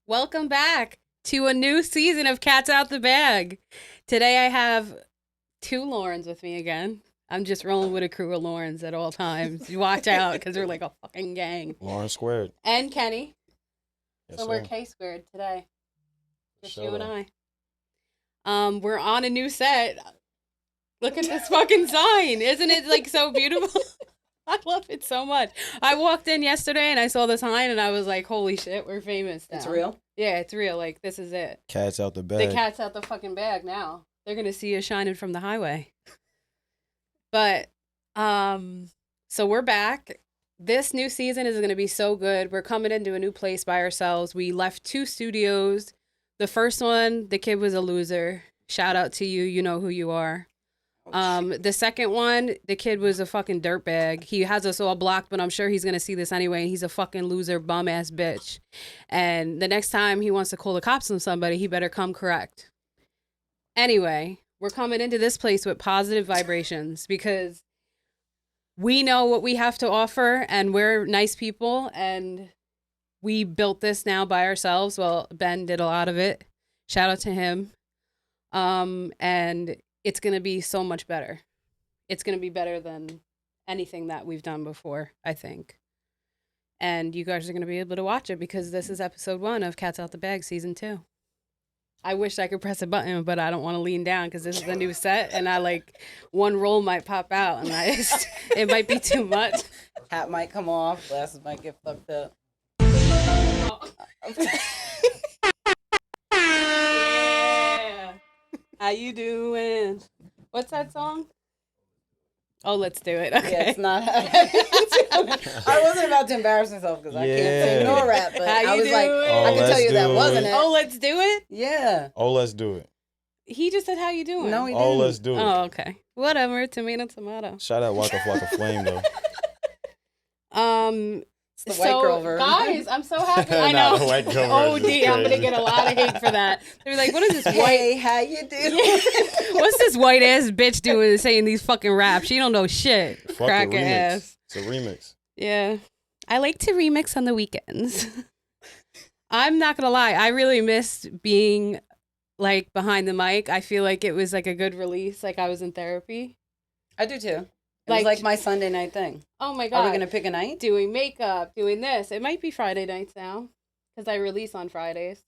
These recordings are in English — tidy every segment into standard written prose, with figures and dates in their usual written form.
Welcome back to a new season of Cats Out the Bag. Today I have two Laurens with me again. I'm just rolling with a crew of Laurens at all times. You watch out because we're like a fucking gang. Lauren squared. And Kenny. Yes, So sir. we're K squared today. Just Shut you and up. I. We're on a new set. Look at this fucking sign. Isn't it like so beautiful? I love it so much. I walked in yesterday and I saw the sign and I was like, holy shit, we're famous now. It's real? Yeah, it's real. Like, this is it. Cats out the bag. The cat's out the fucking bag now. They're going to see us shining from the highway. But, so we're back. This new season is going to be so good. We're coming into a new place by ourselves. We left 2 studios. The first one, the kid was a loser. Shout out to you. You know who you are. The second one, the kid was a fucking dirtbag. He has us all blocked, but I'm sure he's gonna see this anyway. And he's a fucking loser, bum ass bitch. And the next time he wants to call the cops on somebody, he better come correct. Anyway, we're coming into this place with positive vibrations because we know what we have to offer, and we're nice people, and we built this now by ourselves. Well, Ben did a lot of it. Shout out to him. And it's going to be so much better. It's going to be better than anything that we've done before, I think. And you guys are going to be able to watch it because this is episode 1 of Cats Out the Bag season 2. I wish I could press a button, but I don't want to lean down because this is a new set and I like one roll might pop out and it might be too much. Hat might come off, glasses might get fucked up. Yeah. How you doing? What's that song? Oh, let's do it. Okay. Yeah, it's not. I wasn't about to embarrass myself because I can't sing nor rap, but How I you was like, doing? I can tell you that wasn't it. Oh, let's do it? Yeah. Oh, let's do it. He just said, how you doing? No, he didn't. Oh, let's do it. Oh, okay. Whatever. Tomato. Shout out Waka Flocka Flame, though. It's the white girl version. Guys, I'm so happy. I Nah, know. the white girl OD, version is I'm gonna crazy. get a lot of hate for that. They're like, what is this white? Hey, how you doing? What's this white ass bitch doing saying these fucking raps? She don't know shit. Fuck the Cracker remix. ass. It's a remix. Yeah. I like to remix on the weekends. I'm not gonna lie, I really missed being like behind the mic. I feel like it was like a good release, like I was in therapy. I do too. It was like my Sunday night thing. Oh my God. Are we going to pick a night? Doing makeup, doing this. It might be Friday nights now because I release on Fridays.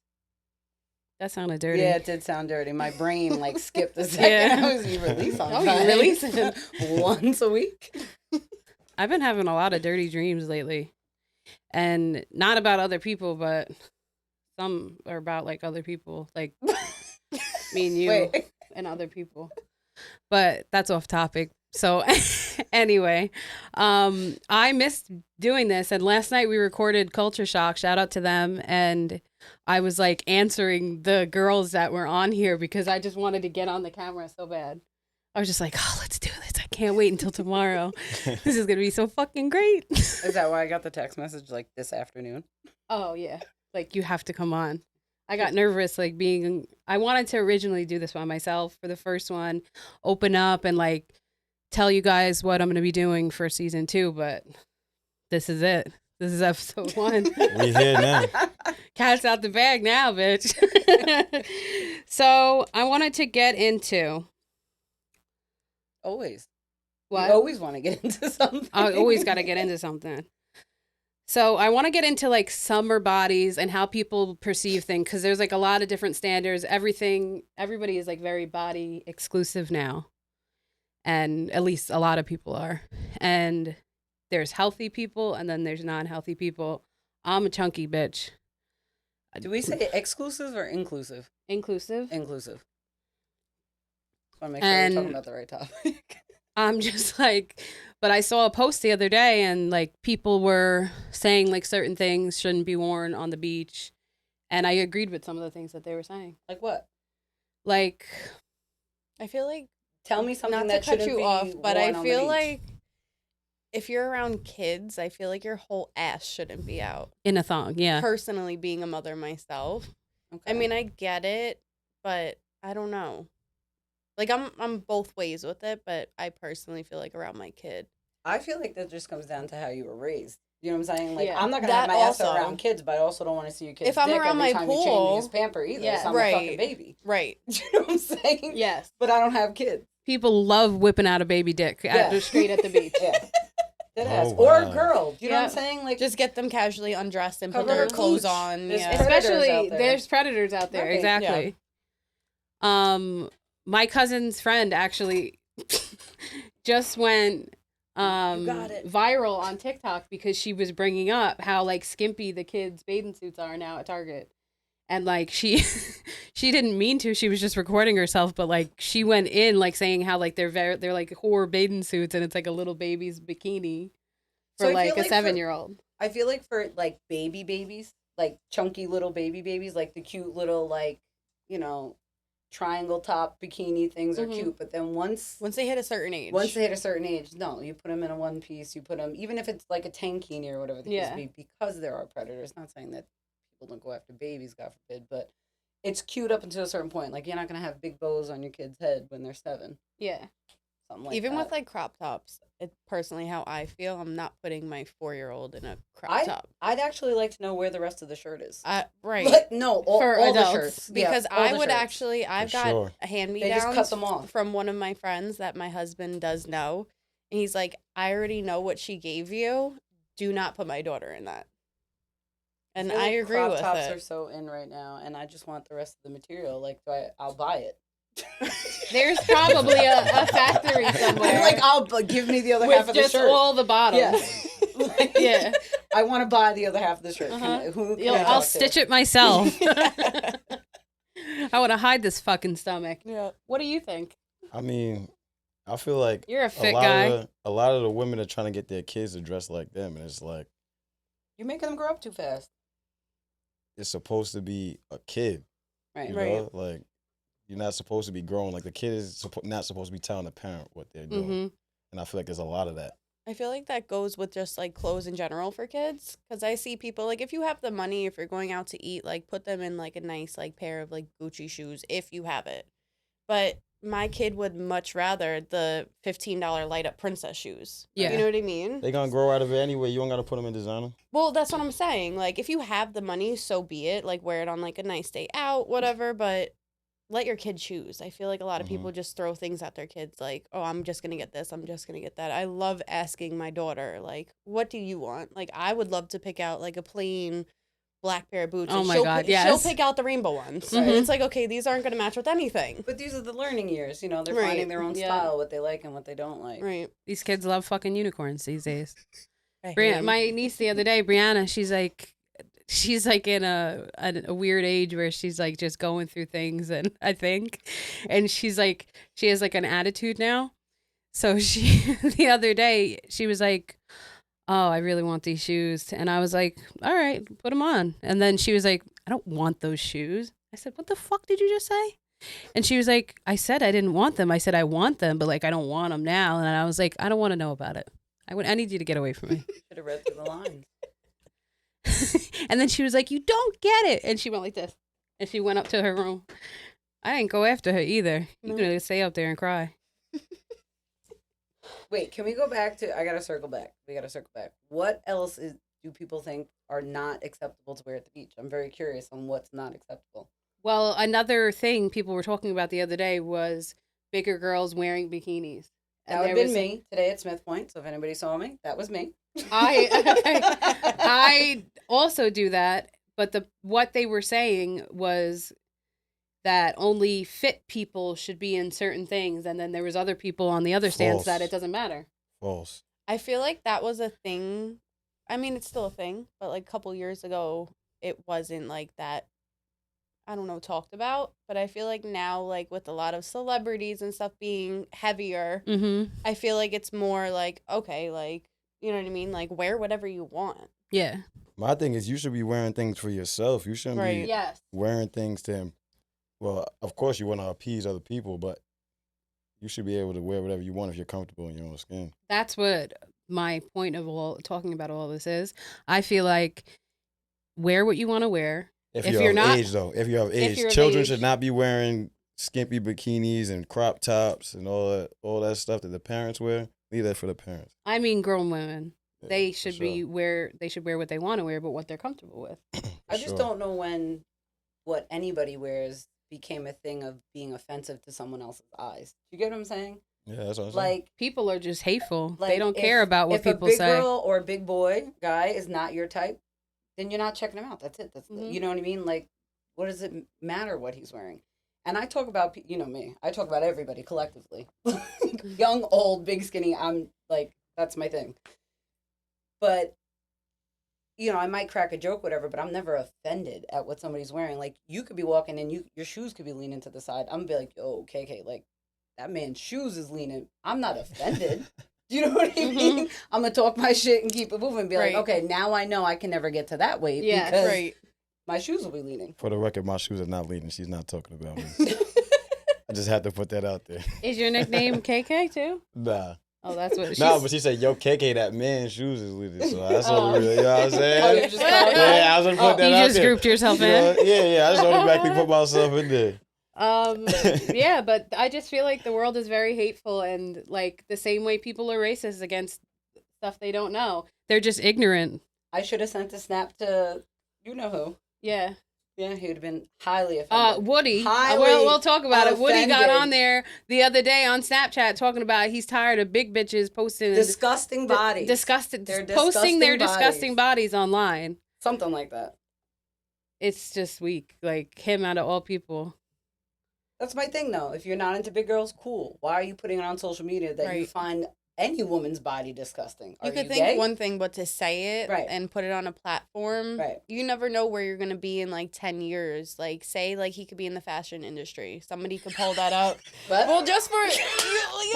That sounded dirty. Yeah, it did sound dirty. My brain like skipped a second. Yeah. You release on Oh, Fridays. you releasing. Once a week? I've been having a lot of dirty dreams lately. And not about other people, but some are about like other people. Like me and you Wait. and other people. But that's off topic. So anyway, I missed doing this. And last night we recorded Culture Shock. Shout out to them. And I was like answering the girls that were on here because I just wanted to get on the camera so bad. I was just like, oh, let's do this. I can't wait until tomorrow. This is going to be so fucking great. Is that why I got the text message like this afternoon? Oh, yeah. Like, you have to come on. I got nervous, like, I wanted to originally do this by myself for the first one, open up and, like, tell you guys what I'm going to be doing for season 2, but this is it. This is episode 1. We here now. Cat's out the bag now, bitch. So, I wanted to get into... Always. What? You always want to get into something. I always got to get into something. So I want to get into like summer bodies and how people perceive things because there's like a lot of different standards. Everybody is like very body exclusive now. And at least a lot of people are. And there's healthy people and then there's non-healthy people. I'm a chunky bitch. Do we say exclusive or inclusive? Inclusive. Inclusive. I want to make sure And- we're talking about the right topic. I'm just like, but I saw a post the other day and like people were saying like certain things shouldn't be worn on the beach. And I agreed with some of the things that they were saying. Like what? Like, I feel like, Tell me something not that to cut shouldn't you be off, but I worn on the feel beach. like if you're around kids, I feel like your whole ass shouldn't be out. in a thong, yeah. Personally, being a mother myself, Okay. I mean, I get it, but I don't know. Like, I'm both ways with it, but I personally feel like around my kid. I feel like that just comes down to how you were raised. You know what I'm saying? Like, Yeah. I'm not gonna have That my ass also- around kids, but I also don't want to see your kids. If I'm dick around every my time you're changing pool- his pamper either. Yeah. So I'm a fucking Right. baby. Right. Do you know what I'm saying? Yes. But I don't have kids. People love whipping out a baby dick Yeah. straight at the beach. Yeah. Deadass. Oh, Or a wow. girl. Do you know what I'm Yeah. saying? Like, Just get them casually undressed and put Cover their her clothes cooch. on. There's Yeah. predators Especially out there. there's predators out there. Right. Exactly. My cousin's friend actually just went got it. viral on TikTok because she was bringing up how like skimpy the kids' bathing suits are now at Target. And like she she didn't mean to, she was just recording herself, but like she went in like saying how like they're like horror bathing suits and it's like a little baby's bikini for So I like feel a like 7-year-old. I feel like for like babies, like chunky little babies, like the cute little like, you know, triangle top bikini things are Mhm. cute. But then once Once they hit a certain age. they hit a certain age, no, you put them in a one piece. You put them, even if it's like a tankini or whatever the case Yeah. be, because there are predators. Not saying that people don't go after babies, God forbid, but it's cute up until a certain point. Like, you're not gonna have big bows on your kid's head when they're 7. Yeah. Something like Even that. with like crop tops, it's personally how I feel. I'm not putting my 4-year-old in a crop top. I'd actually like to know where the rest of the shirt is. Right. Like, no, all, For all the adults. shirts. Yeah, Because all I the would shirts. actually, I've For got sure. a hand-me-downs They just cut them off. from one of my friends that my husband does know. And he's like, I already know what she gave you. Do not put my daughter in that. And feel I like agree crop with tops it. are so in right now, and I just want the rest of the material. Like, I'll buy it. There's probably a factory somewhere. Like, give me the other with half of the just shirt. all the bottoms. Yeah. Like, Yeah. I want to buy the other half of the shirt. Uh-huh. Who can I I'll talk to? stitch it myself. I want to hide this fucking stomach. Yeah. What do you think? I mean, I feel like You're a fit lot guy. a lot of the women are trying to get their kids to dress like them, and it's like You're making them grow up too fast. it's supposed to be a kid. Right. You Right. know, like you're not supposed to be growing. Like the kid is not supposed to be telling the parent what they're doing. Mm-hmm. And I feel like there's a lot of that. I feel like that goes with just like clothes in general for kids. Because I see people like if you have the money, if you're going out to eat, like put them in like a nice like pair of like Gucci shoes if you have it. But my kid would much rather the $15 light up princess shoes. Yeah. You know what I mean? They're gonna grow out of it anyway. You don't gotta put them in designer. Well, that's what I'm saying. Like if you have the money, so be it. Like wear it on like a nice day out, whatever. But let your kid choose. I feel like a lot of Mhm. people just throw things at their kids like, oh, I'm just going to get this. I'm just going to get that. I love asking my daughter, like, what do you want? Like, I would love to pick out like a plain black pair of boots. Oh and my she'll God, She'll yes. pick out the rainbow ones. Mhm. And it's like, okay, these aren't going to match with anything. But these are the learning years. You know, they're Right. finding their own Yeah. style, what they like and what they don't like. Right. These kids love fucking unicorns these days. I hate Brianna, 'em. my niece the other day, Brianna, she's like in a weird age where she's like just going through things, and I think, and she's like, she has like an attitude now. So she the other day she was like, oh, I really want these shoes, and I was like, all right, put them on. And then she was like, I don't want those shoes. I said, what the fuck did you just say? And she was like, I said I didn't want them. I said I want them, but like I don't want them now. And I was like, I don't want to know about it. I need you to get away from me. Should have read through the lines. And then she was like, you don't get it. And she went like this. And she went up to her room. I didn't go after her either. You're No. going to stay up there and cry. Wait, can we go back to? I gotta circle back. We gotta circle back. What else do people think are not acceptable to wear at the beach? I'm very curious on what's not acceptable. Well, another thing people were talking about the other day was bigger girls wearing bikinis. That would have been me today at Smith Point. So if anybody saw me, that was me. I also do that, but what they were saying was that only fit people should be in certain things, and then there was other people on the other stands False. that it doesn't matter. False. I feel like that was a thing. I mean, it's still a thing, but like a couple years ago, it wasn't like that. I don't know, talked about, but I feel like now, like with a lot of celebrities and stuff being heavier, Mm-hmm. I feel like it's more like, okay, like, you know what I mean? Like, wear whatever you want. Yeah. My thing is, you should be wearing things for yourself. You shouldn't Right. be Yes. wearing things to. Well, of course, you want to appease other people, but you should be able to wear whatever you want if you're comfortable in your own skin. That's what my point of talking about all this is. I feel like wear what you want to wear. If If you're, you're of not- age, though, if you're of age, you're of children age. should not be wearing skimpy bikinis and crop tops and all that stuff that the parents wear. Leave that for the parents. I mean grown women. they for should sure. they should wear what they want to wear, but what they're comfortable with. I just sure. don't know when what anybody wears became a thing of being offensive to someone else's eyes. You get what I'm saying? Yeah, that's what I'm saying. Like, People are just hateful. like They don't care about what if people a big say. girl or a big boy guy is not your type, then you're not checking him out. That's it. Mhm. You know what I mean? Like, what does it matter what he's wearing? And I talk about, you know me, I talk about everybody collectively. Young, old, big, skinny. I'm like, that's my thing. But, you know, I might crack a joke, whatever, but I'm never offended at what somebody's wearing. Like, you could be walking and your shoes could be leaning to the side. I'm gonna be like, yo, KK, like, that man's shoes is leaning. I'm not offended. Do you know what I mean? I'm gonna talk my shit and keep it moving and be like, Right. okay, now I know I can never get to that weight Yeah, because Right. my shoes will be leaning. For the record, my shoes are not leaning. She's not talking about me. I just had to put that out there. Is your nickname KK too? Nah. Oh, that's what. No, but she said, yo, KK, that man's shoes is leaning. So that's Oh. what we really, you know what I'm saying? Oh, you just called it out? Yeah, I was going to put that You out just there. grouped yourself You know, in. yeah, I just automatically put myself in there. Yeah, but I just feel like the world is very hateful, and like the same way people are racist against stuff they don't know, they're just ignorant. I should have sent a snap to you know who. Yeah. Yeah, he would have been highly offended. Woody. Highly We'll talk about it. Woody got offended. on there the other day on Snapchat talking about he's tired of big bitches posting Disgusting bodies. disgusting They're posting their disgusting disgusting bodies online. Something like that. It's just weak. Like him out of all people. That's my thing, though. If you're not into big girls, cool. Why are you putting it on social media that you Right. find any woman's body disgusting? Are You could you think gay? one thing, but to say it Right. and put it on a platform, Right. you never know where you're going to be in like 10 years. Like, say, like, he could be in the fashion industry. Somebody could pull that up. What? Well, just for. Wait,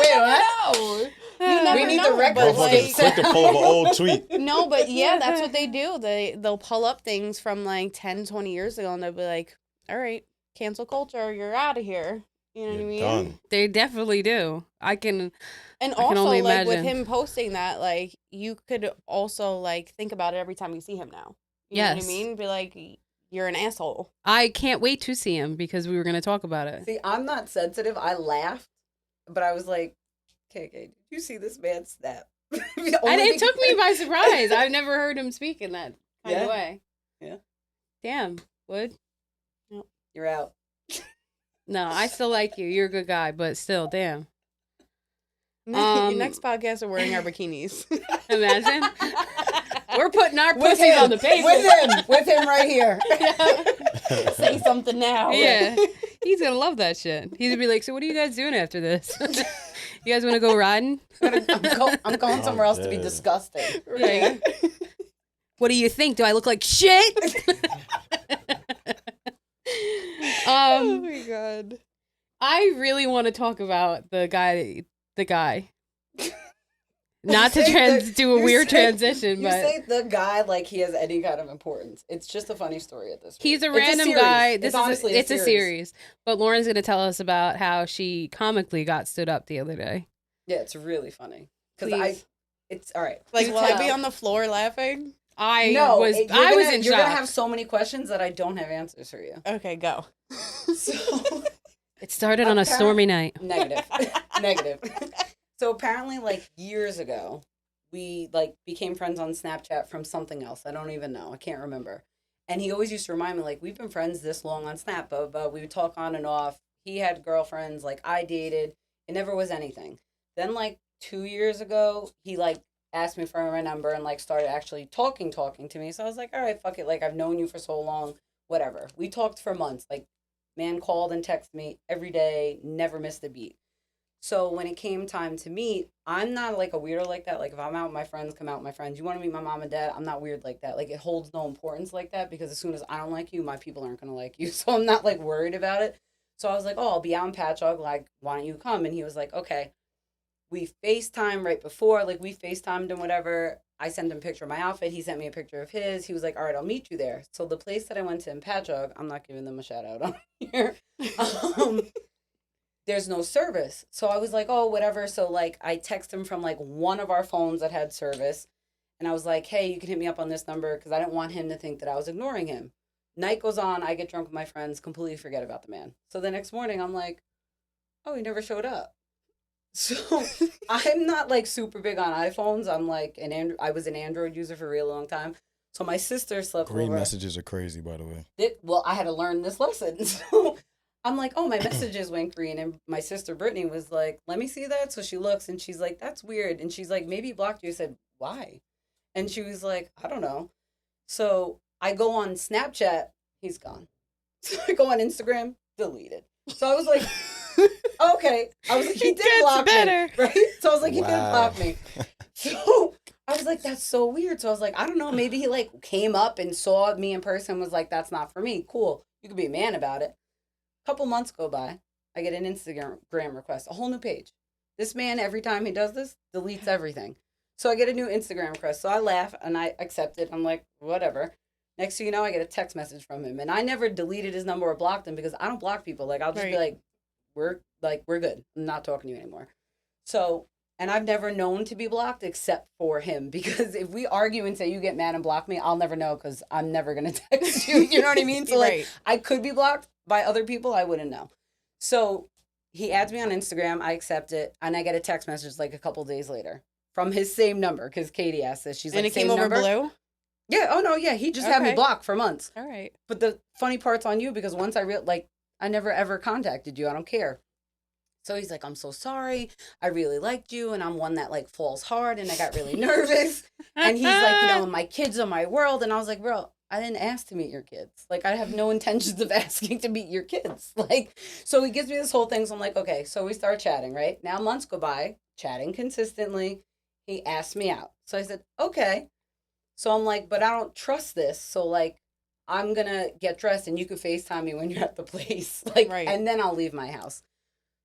never what? know. You We never need know, the record but, label. Motherfuckers quick to pull up an old tweet. no, but yeah, that's what they do. They'll pull up things from like 10, 20 years ago, and they'll be like, all right, cancel culture, you're out of here. You know what I You're mean? done. They definitely do. I can And I can also, only like, with imagine. him posting that, like, you could also, like, think about it every time you see him now. You know what Yes. I mean? Be like, you're an asshole. I can't wait to see him because we were going to talk about it. See, I'm not sensitive. I laughed, but I was like, KK, did you see this man snap? And it took me by surprise. I've never heard him speak in that kind Yeah. of way. Yeah. Damn, Wood. You're out. No, I still like you. You're a good guy, but still, damn. Next podcast, we're wearing our bikinis. Imagine. We're putting our With pussies him. on the pavement. With him right here. Say something now. Yeah. He's going to love that shit. He's going to be like, so what are you guys doing after this? You guys want to go riding? I'm going somewhere else to be dead. disgusted. Right. What do you think? Do I look like shit? Oh my god. I really want to talk about the guy. Not to You say do a you weird say- transition, You but say the guy like he has any kind of importance. It's just a funny story at this point. he's a It's random series. guy. It's honestly It's a series. But Lauren's going to tell us about how she comically got stood up the other day. Yeah, it's really funny. Because Please. it's all right. Like, You will I be tell. on the floor laughing? I No, was you're I was gonna- in You're shock. gonna have so many questions that I don't have answers for you. Okay, go. So It started on a stormy night. negative, negative. So apparently, like years ago, we like became friends on Snapchat from something else. I don't even know. I can't remember. And he always used to remind me, like, we've been friends this long on Snap, but we would talk on and off. He had girlfriends, like I dated. It never was anything. Then like 2 years ago, he like asked me for my number and like started actually talking to me. So I was like, all right, fuck it. Like I've known you for so long, whatever. We talked for months. Like man called and texted me every day, never missed a beat. So when it came time to meet, I'm not like a weirdo like that. Like if I'm out with my friends, come out with my friends. You want to meet my mom and dad? I'm not weird like that. Like it holds no importance like that because as soon as I don't like you, my people aren't going to like you. So I'm not like worried about it. So I was like, oh, I'll be out in Patchogue. Like, why don't you come? And he was like, okay. We FaceTime right before, like we FaceTimed and whatever. I sent him a picture of my outfit. He sent me a picture of his. He was like, all right, I'll meet you there. So the place that I went to in Patchogue, I'm not giving them a shout out on here. There's no service. So I was like, oh, whatever. So like I text him from like one of our phones that had service. And I was like, hey, you can hit me up on this number because I didn't want him to think that I was ignoring him. Night goes on. I get drunk with my friends, completely forget about the man. So the next morning I'm like, oh, he never showed up. So I'm not like super big on iPhones. I'm like I was an Android user for a really long time. So my sister slept Green over. messages are crazy, by the way. Well, I had to learn this lesson. So I'm like, oh, my messages went green. And my sister Brittany was like, let me see that. So she looks and she's like, that's weird. And she's like, maybe he blocked you. I said, why? And she was like, I don't know. So I go on Snapchat, he's gone. So I go on Instagram, deleted. So I was like, okay. I was like, he did block me. Right? So I was like, he did block me. So I was like, that's so weird. So I was like, I don't know. Maybe he like came up and saw me in person, was like, that's not for me. Cool. You could be a man about it. A couple months go by. I get an Instagram request, a whole new page. This man, every time he does this, deletes everything. So I get a new Instagram request. So I laugh and I accept it. I'm like, whatever. Next thing you know, I get a text message from him. And I never deleted his number or blocked him because I don't block people. Like, I'll just be like, we're good. I'm not talking to you anymore. So, and I've never known to be blocked except for him. Because if we argue and say you get mad and block me, I'll never know because I'm never going to text you. You know what I mean? So, like, I could be blocked by other people. I wouldn't know. So he adds me on Instagram. I accept it. And I get a text message like a couple days later from his same number because Katie asked this. She's like, and it came over blue? Yeah. Oh, no. Yeah. He just had me blocked for months. All right. But the funny part's on you because once I never ever contacted you. I don't care. So he's like, I'm so sorry. I really liked you. And I'm one that like falls hard. And I got really nervous. And he's like, my kids are my world. And I was like, bro, I didn't ask to meet your kids. Like, I have no intentions of asking to meet your kids. Like, so he gives me this whole thing. So I'm like, okay. So we start chatting, right? Now months go by, chatting consistently. He asked me out. So I said, okay. So I'm like, but I don't trust this. So like, I'm going to get dressed and you can FaceTime me when you're at the place. Like, and then I'll leave my house.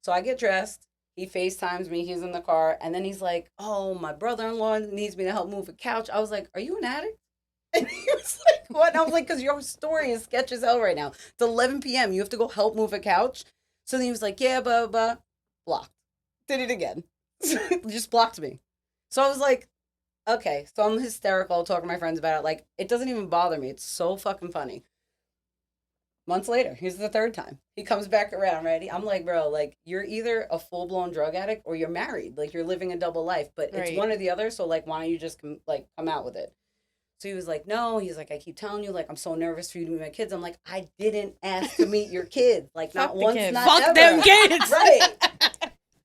So I get dressed. He FaceTimes me. He's in the car. And then he's like, oh, my brother-in-law needs me to help move a couch. I was like, are you an addict? And he was like, what? And I was like, because your story is sketch as hell right now. It's 11 p.m. You have to go help move a couch. So then he was like, yeah, blah, blah, blah. Blocked. Did it again. Just blocked me. So I was like, okay. So I'm hysterical talking to my friends about it. Like, it doesn't even bother me. It's so fucking funny. Months later, here's the third time. He comes back around, right? I'm like, bro, like, you're either a full-blown drug addict or you're married. Like, you're living a double life. But it's one or the other, so, like, why don't you just, come out with it? So he was like, no. He's like, I keep telling you, like, I'm so nervous for you to meet my kids. I'm like, I didn't ask to meet your kids. Like, not once, not Fuck ever. them kids! Right.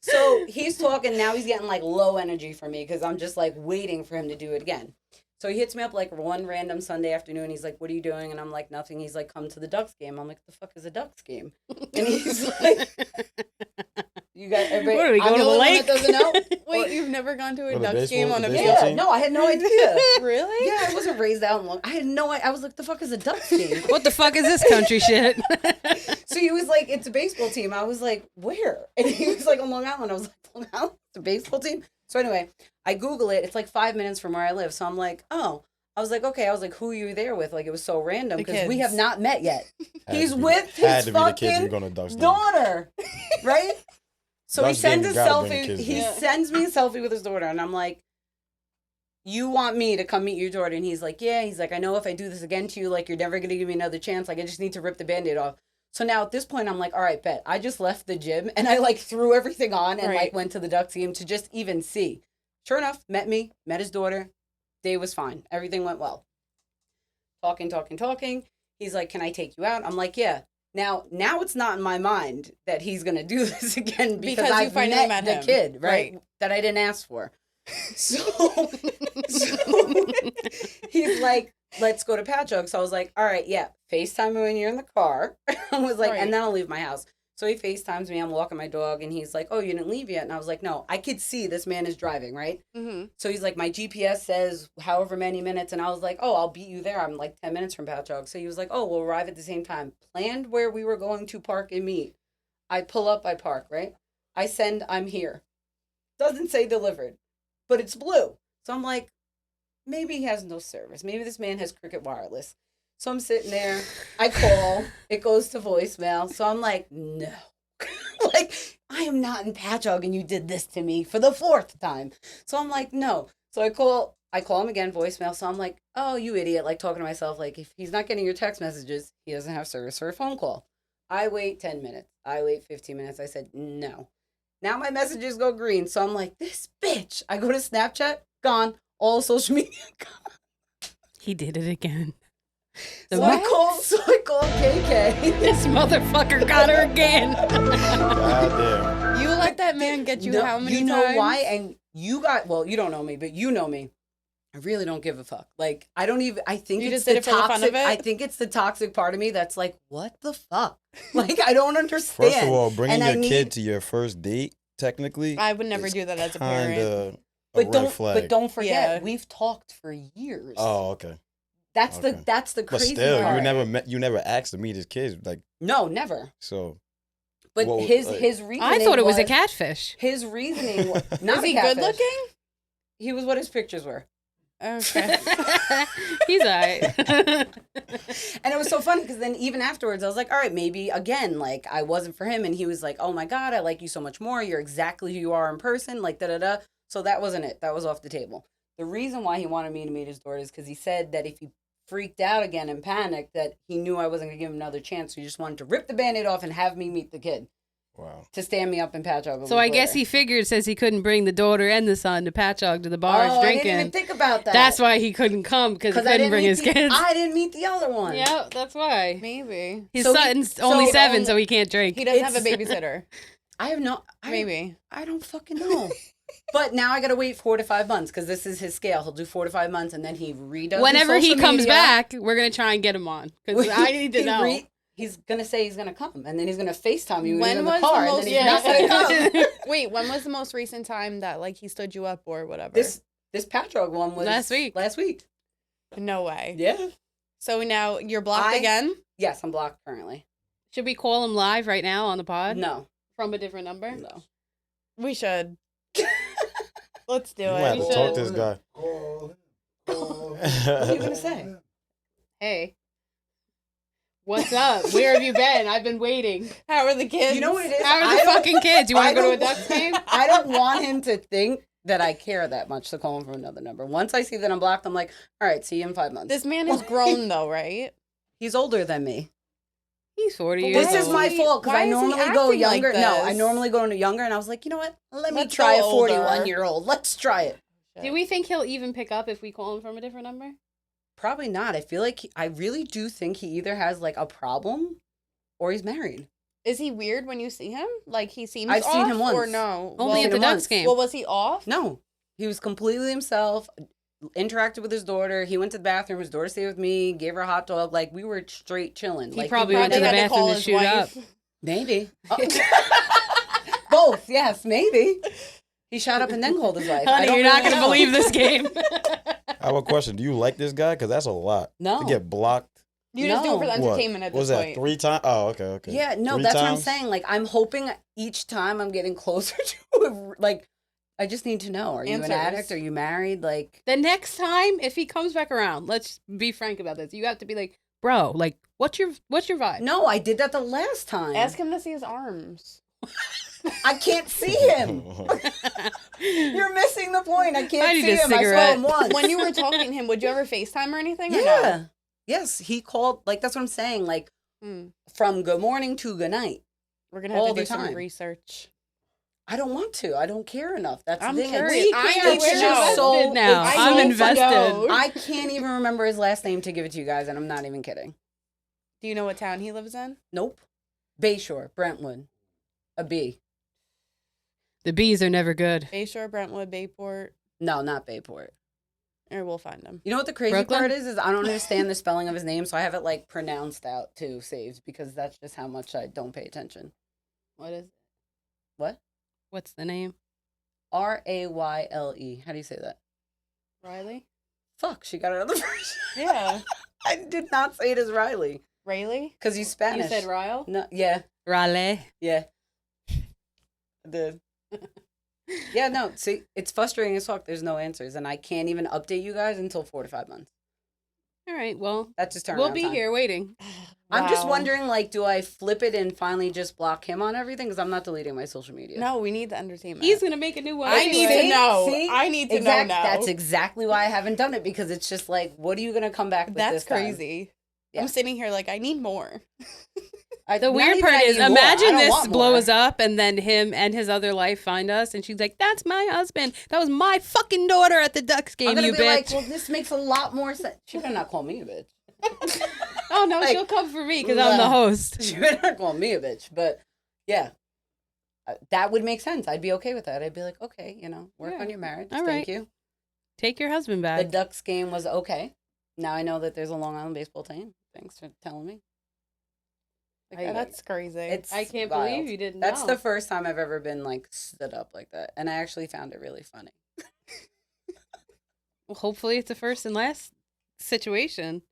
So he's talking, now he's getting, like, low energy for me because I'm just, like, waiting for him to do it again. So he hits me up like one random Sunday afternoon. He's like, what are you doing? And I'm like, nothing. He's like, come to the Ducks game. I'm like, the fuck is a Ducks game? And he's like, you got everybody. What are we going to the lake? That doesn't know? Wait, you've never gone to a What, Ducks game on a baseball field? team? No, I had no idea. Really? Yeah, I wasn't raised out in Long. I had no idea. I was like, the fuck is a Ducks game? What the fuck is this country shit? So he was like, it's a baseball team. I was like, where? And he was like, on Long Island. I was like, Long Island? It's a baseball team? So anyway, I Google it. It's like 5 minutes from where I live. So I'm like, oh. I was like, okay. I was like, who are you there with? Like, it was so random because we have not met yet. He's with his fucking daughter, right? So he sends a selfie. He sends me a selfie with his daughter, and I'm like, you want me to come meet your daughter? And he's like, yeah. He's like, I know if I do this again to you, like, you're never gonna give me another chance. Like, I just need to rip the Band-Aid off. So now at this point, I'm like, all right, bet. I just left the gym, and I, like, threw everything on and, like, went to the Ducks game to just even see. Sure enough, met his daughter. Day was fine. Everything went well. Talking. He's like, can I take you out? I'm like, yeah. Now it's not in my mind that he's going to do this again because I've met the kid, right? That I didn't ask for. So he's like, let's go to Patchogue. So I was like, all right, yeah. FaceTime me when you're in the car. I was like, and then I'll leave my house. So he FaceTimes me. I'm walking my dog, and he's like, oh, you didn't leave yet? And I was like, no. I could see this man is driving, right? Mm-hmm. So he's like, my GPS says however many minutes. And I was like, oh, I'll beat you there. I'm like 10 minutes from Patchogue. So he was like, oh, we'll arrive at the same time. Planned where we were going to park and meet. I pull up, I park, right? I send, I'm here. Doesn't say delivered, but it's blue. So I'm like, maybe he has no service. Maybe this man has Cricket Wireless. So I'm sitting there, I call, it goes to voicemail. So I'm like, no. Like, I am not in Patchogue and you did this to me for the 4th time. So I'm like, no. So I call him again, voicemail. So I'm like, oh, you idiot. Like, talking to myself, like, if he's not getting your text messages, he doesn't have service for a phone call. I wait 10 minutes. I wait 15 minutes. I said, no. Now my messages go green. So I'm like, this bitch. I go to Snapchat, gone. All social media gone. He did it again. The So I called KK. This motherfucker got her again. God You let that man get you how many You know times? why? And you don't know me, but you know me. I really don't give a fuck. Like, I don't even, I think You it's just did the it for the toxic, fun of it? I think it's the toxic part of me that's like, what the fuck? Like, I don't damn. understand. First of all, bringing And I your need- kid to your first date, technically, I would never is do that as a parent. kinda a But red flag. don't forget, Yeah. we've talked for years. Oh, okay. That's okay. the But crazy still, part. you never asked to meet his kids, like No, never. so. But What was- his like- reasoning I thought it was a catfish. His reasoning was not Is a he catfish. good looking? He was what his pictures were. Okay. He's alright. And it was so funny because then even afterwards, I was like, all right, maybe again, like I wasn't for him. And he was like, oh my God, I like you so much more. You're exactly who you are in person. Like, da-da-da. So that wasn't it. That was off the table. The reason why he wanted me to meet his daughter is because he said that if he freaked out again and panicked, that he knew I wasn't going to give him another chance. So he just wanted to rip the Band-Aid off and have me meet the kid Wow. to stand me up and patch up. So I guess he figured since he couldn't bring the daughter and the son to Patchogue to the bars I drinking. didn't even think about that. That's why he couldn't come because he I couldn't didn't bring meet his kids. I didn't meet the other one. Yeah, that's why. Maybe. His So he- son's so only he 7, only- so he can't drink. He doesn't have a It's- babysitter. I have no. Maybe. I don't fucking know. But now I gotta wait 4 to 5 months because this is his scale. He'll do 4 to 5 months and then he redoes. Whenever his he social comes media. back, we're gonna try and get him on because I need to He know. he's gonna say he's gonna come and then he's gonna FaceTime you When in the was car the and most? then he's not gonna come. Wait, when was the most recent time that like he stood you up or whatever? This Patchogue one was Last week. Last week. No way. Yeah. So now you're blocked again? Yes, I'm blocked currently. Should we call him live right now on the pod? No. From a different number? No. We should. Let's do You might have it. to talk to this guy. What are you gonna say? Hey. What's up? Where have you been? I've been waiting. How are the kids? You know what it is? How are I the don't- fucking kids? You want I to go to a don't- Ducks game? I don't want him to think that I care that much to call him from another number. Once I see that I'm blocked, I'm like, all right, see you in 5 months. This man is grown though, right? He's older than me. He's 40 But years This old. is my fault because why I is he normally go acting like younger. No, I this? normally go into younger, and I was like, you know what? Let me Let's try a go older. 41-year-old. Let's try it. Do we think he'll even pick up if we call him from a different number? Probably not. I feel like I really do think he either has like a problem or he's married. Is he weird when you see him? Like he seems I've seen off him once. or no? Only Well, at the him Ducks once. game. Well, was he off? No, he was completely himself. Interacted with his daughter. He went to the bathroom. His daughter stayed with me. Gave her a hot dog. Like we were straight chilling. He Like probably went to the had bathroom call to his shoot wife. up. Maybe. Both. Yes, maybe. He shot up and then called his wife. I Honey, don't you're not really going to know. believe this game. I have a question. Do you like this guy? Because that's a lot. No. To get blocked. You just do it for the No. What? entertainment at What was this that? point. 3 times? Oh, okay. Yeah, no, 3 that's what I'm times? saying. Like, I'm hoping each time I'm getting closer to it. Like, I just need to know. Are you Answers. an addict? Are you married? Like, The next time, if he comes back around, let's be frank about this. You have to be like, bro, like, what's your vibe? no, I did that the last time. Ask him to see his arms. I can't see him. You're missing the point. I can't I need see a him. I saw cigarette. him once. When you were talking to him, would you ever FaceTime or anything? Or yeah. no? Yes, he called. Like, that's what I'm saying. Like, Hmm. from good morning to good night. We're gonna have All to the do some time. research. I don't want to. I don't care enough. That's I'm the thing. curious. We I care. need It's to just know. so now. it's I'm so invested. know. I can't even remember his last name to give it to you guys, and I'm not even kidding. Do you know what town he lives in? Nope. Bayshore, Brentwood, a B. The bees are never good. Bayshore, Brentwood, Bayport. No, not Bayport. Or we'll find him. You know what the crazy Brooklyn? part is I don't understand the spelling of his name, so I have it like pronounced out too, saved, because that's just how much I don't pay attention. What is? What? What's the name? Rayle. How do you say that? Riley? Fuck, she got another version. Yeah. I did not say it as Riley Rayleigh? because he's Spanish. You said Ryle? No, yeah, Riley. yeah. I did. Yeah, no, see, it's frustrating as fuck. There's no answers, and I can't even update you guys until 4 to 5 months. All right, well, That's just turnaround we'll be time. here waiting. I'm just Wow. wondering, like, do I flip it and finally just block him on everything? Because I'm not deleting my social media. No, we need the entertainment. He's going to make a new one. I anyway. need to See? know. See? I need to know Exact- now. That's exactly why I haven't done it, because it's just like, what are you going to come back with That's this time? crazy. Yeah. I'm sitting here like, I need more. The not weird even part is, anymore. I imagine don't this want more. blows up and then him and his other life find us and she's like, that's my husband. That was my fucking daughter at the Ducks game, I'm gonna you be bitch. like, well, this makes a lot more sense. She better not call me a bitch. Oh, no, like, she'll come for me because I'm the nah. host. She better not call me a bitch. But yeah, that would make sense. I'd be okay with that. I'd be like, okay, work Yeah. on your marriage. All Thank right. you. Take your husband The back. Ducks game was okay. Now I know that there's a Long Island baseball team. Thanks for telling me. That's crazy. It's I can't wild. believe you didn't That's know. the first time I've ever been like stood up like that, and I actually found it really funny. Well, hopefully it's the first and last situation.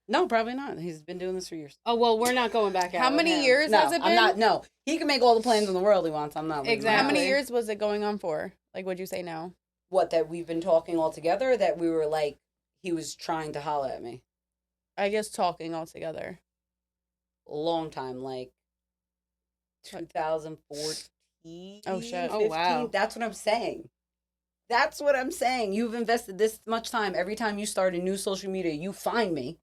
No, probably not. He's been doing this for years. Oh, well, we're not going back out. How with many him. years No, has it been? I'm not. No, he can make all the plans in the world he wants. I'm not. leaving my Exactly. How house. many years was it going on for? Like, what'd you say now? What, that we've been talking all together? Or that we were like, he was trying to holler at me. I guess talking all together. A long time, like 2014. Oh, shit. Oh, wow. That's what I'm saying. That's what I'm saying. You've invested this much time. Every time you start a new social media, you find me.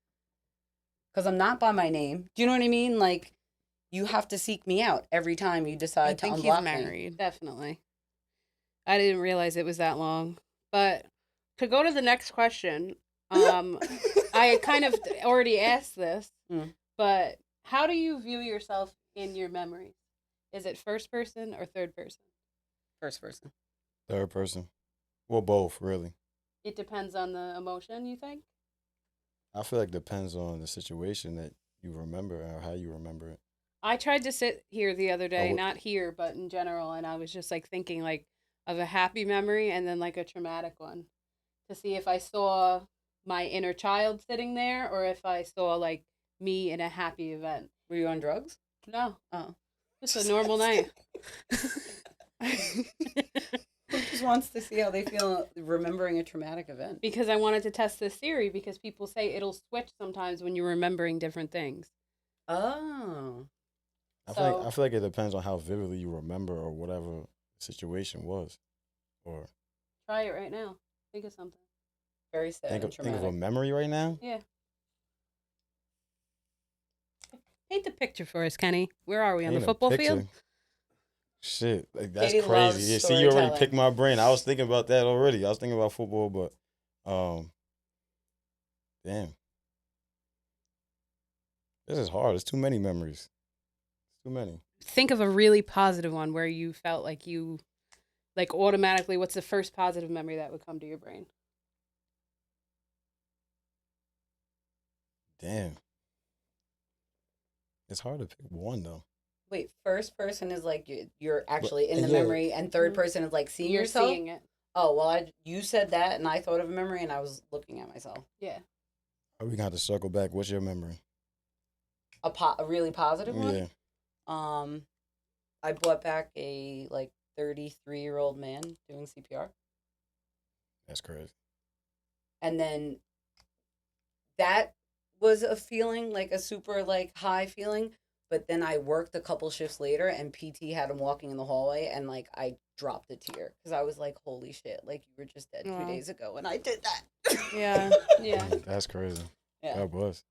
Because I'm not by my name. Do you know what I mean? Like, you have to seek me out every time you I decide to think unblock he's me. married. Definitely. I didn't realize it was that long. But to go to the next question, I kind of already asked this, but how do you view yourself in your memories? Is it first person or third person? First person. Third person. Well, both, really. It depends on the emotion, you think? I feel like it depends on the situation that you remember or how you remember it. I tried to sit here the other day, Oh, not here, but in general, and I was just like thinking like of a happy memory and then like a traumatic one to see if I saw my inner child sitting there or if I saw like me in a happy event. Were you on drugs? No, Oh. just a normal night. Who just wants to see how they feel remembering a traumatic event? Because I wanted to test this theory because people say it'll switch sometimes when you're remembering different things. Oh. I feel like it depends on how vividly you remember or whatever the situation was. Or Try it right now. Think of something. Very sad and think traumatic. of a memory right now. Yeah. Paint the picture for us, Kenny. Where are we, on the Paint a football picture. field? Shit, like, that's Katie loves crazy. Yeah, see, you already storytelling. picked my brain. I was thinking about that already. I was thinking about football, but damn, this is hard. It's too many memories. Too many. Think of a really positive one where you felt like you, like automatically, what's the first positive memory that would come to your brain? Damn, it's hard to pick one though. Wait, first person is like you're actually in the yeah. memory, and third person is like seeing You're yourself? seeing it. Oh, well, you said that, and I thought of a memory, and I was looking at myself. Yeah. Are we gonna have to circle back? What's your memory? A really positive one? Yeah, I brought back a, 33-year-old man doing CPR. that's crazy. And then that was a feeling, like a super, high feeling. But then I worked a couple shifts later, and PT had him walking in the hallway, and, I dropped a tear. Because I was like, holy shit, you were just dead 2 days ago, and I did that. Yeah. Yeah. That's crazy. Yeah. God bless.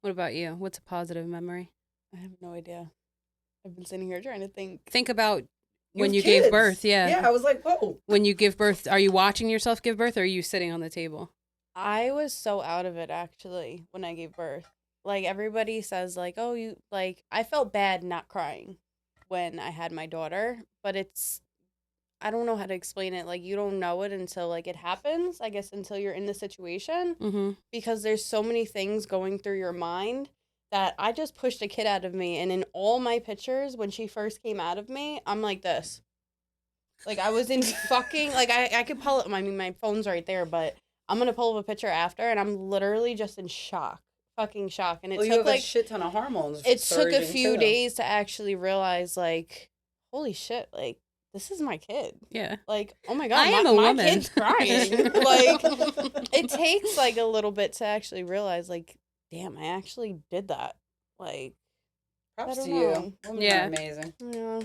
What about you? What's a positive memory? I have no idea. I've been sitting here trying to think. Think about when have you gave kids. birth. Yeah. Yeah, I was like, whoa. When you give birth, are you watching yourself give birth or are you sitting on the table? I was so out of it, actually, when I gave birth. Like, everybody says, oh, you, I felt bad not crying when I had my daughter, but I don't know how to explain it. You don't know it until, it happens, I guess, until you're in the situation, Mm-hmm. because there's so many things going through your mind that I just pushed a kid out of me, and in all my pictures, when she first came out of me, I'm like this. I was in fucking, I could pull it, my phone's right there, but I'm going to pull up a picture after, and I'm literally just in shock. Fucking shock. And it You took have a shit ton of hormones. it took a surging, few too. days to actually realize, holy shit, this is my kid. Yeah. Oh my god, I am my a woman. kid's crying. It takes a little bit to actually realize, damn, I actually did that. Props I don't to know. you. Women Yeah. are amazing. Yeah.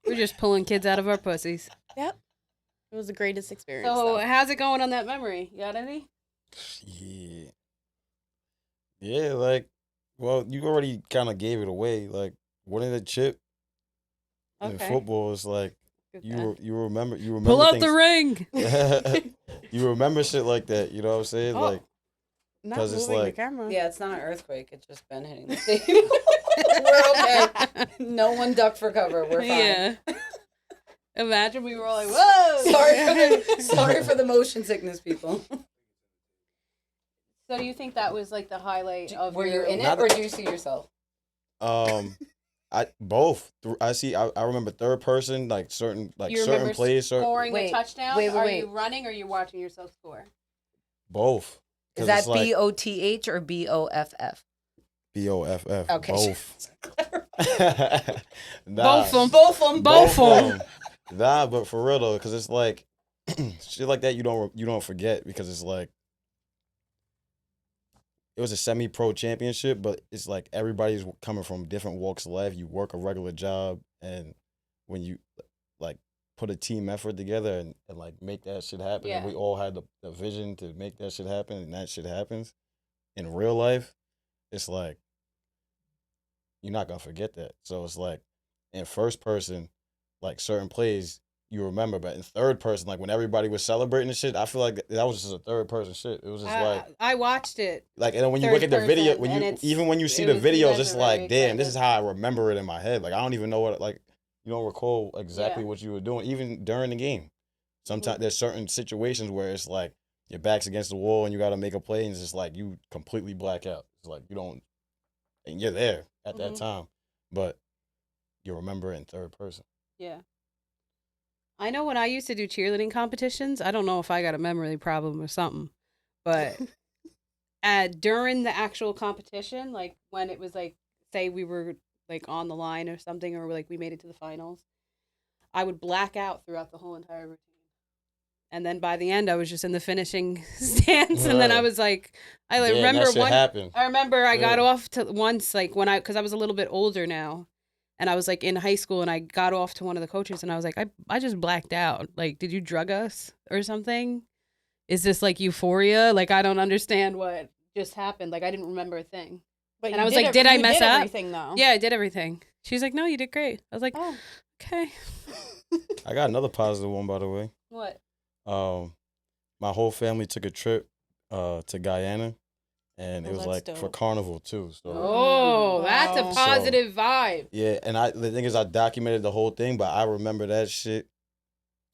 We're just pulling kids out of our pussies. Yep. It was the greatest experience. So though. how's it going on that memory? You got any? Yeah. Yeah, what Well, you already kind of gave it away. Like winning the chip in Okay. football is like Good you remember Pull out things. the ring. You remember shit like that. You know what I'm saying? Oh. Like Not 'Cause it's moving like- the camera. Yeah, it's not an earthquake. It's just Ben hitting the table. We're okay. No one ducked for cover. We're fine. Yeah. Imagine we were all like, whoa. Sorry for the motion sickness, people. So do you think that was like the highlight of Were you your in it, Not- or do you see yourself? I both. I remember third person, like certain You certain remember plays, scoring Wait, a touchdown? wait, Are wait. you running or are you watching yourself score? both. Is 'Cause that it's like BOTH or BOFF? BOFF? Okay. Both. Both 'em. Both of them. Both of 'em. Nah, but for real though, because it's like shit like that. You don't forget because it's like it was a semi-pro championship, but it's like everybody's coming from different walks of life. You work a regular job, and when you like put a team effort together and like make that shit happen, and Yeah. we all had the vision to make that shit happen, and that shit happens in real life, it's like you're not gonna forget that. So it's like in first person, like certain plays you remember, but in third person, like when everybody was celebrating and shit, I feel like that was just a third person shit. It was just I watched it. like, and then when you third look at the video, person, and even when you see it the was- you videos, guys it's are like, very damn, this is excited. how I remember it in my head. Like I don't even know what, like you don't recall exactly Yeah. what you were doing, even during the game. Sometimes there's certain situations where it's like your back's against the wall and you got to make a play, and it's just like you completely black out. It's like you don't, and you're there at that Mhm. time, but you remember it in third person. Yeah. I know when I used to do cheerleading competitions, I don't know if I got a memory problem or something, but during the actual competition, like when it was like, say we were like on the line or something, or like we made it to the finals, I would black out throughout the whole entire routine. And then by the end, I was just in the finishing stance, and then I was like, Damn, remember that shit one. happened. I remember I got Yeah. off to once, like because I was a little bit older now, and I was like in high school, and I got off to one of the coaches, and I was like, I just blacked out. Like, did you drug us or something? Is this like euphoria? Like, I don't understand what just happened. Like, I didn't remember a thing. But And you I was did like, did I you mess did up? everything though. Yeah, I did everything. She's like, no, you did great. I was like, Oh. okay. I got another positive one, by the way. What? My whole family took a trip to Guyana, and Oh, it was that's like for dope. carnival too. So Oh, that's a Wow. positive vibe. yeah, and the thing is, I documented the whole thing, but I remember that shit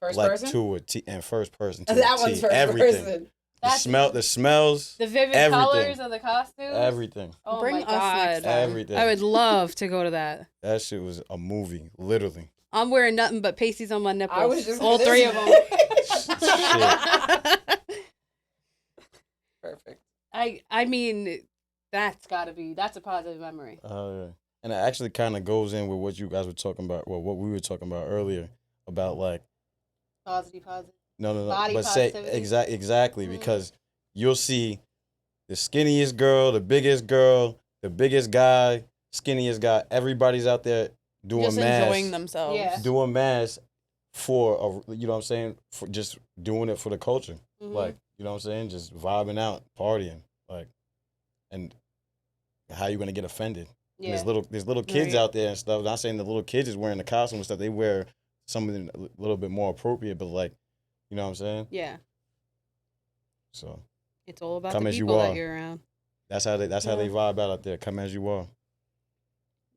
First like person? to a T, and first person to That a one's T. first Everything. person. The smells, The vivid everything. colors of the costumes. everything, Oh Bring my us god. next time. everything. I would love to go to that. That shit was a movie, literally. I'm wearing nothing but pasties on my nipples. I was just all gonna three say- of them. Shit. Perfect. I mean, that's a positive memory. Oh yeah, and it actually kind of goes in with what you guys were talking about. Well, what we were talking about earlier about like Positive. no, Body but say positivity. exactly Mhm. because you'll see the skinniest girl, the biggest guy, skinniest guy. Everybody's out there doing Just mass, enjoying themselves. Yeah. doing mass for you know what I'm saying, for just doing it for the culture. Mhm. Like, you know what I'm saying, just vibing out, partying, like, and how you gonna get offended? And Yeah. there's little kids Right. out there and stuff. Not saying the little kids is wearing the costume and stuff. They wear something a little bit more appropriate, but like, you know what I'm saying? Yeah. So It's all about Come the as you people that are. you're around. that's how they vibe out there. Come as you are.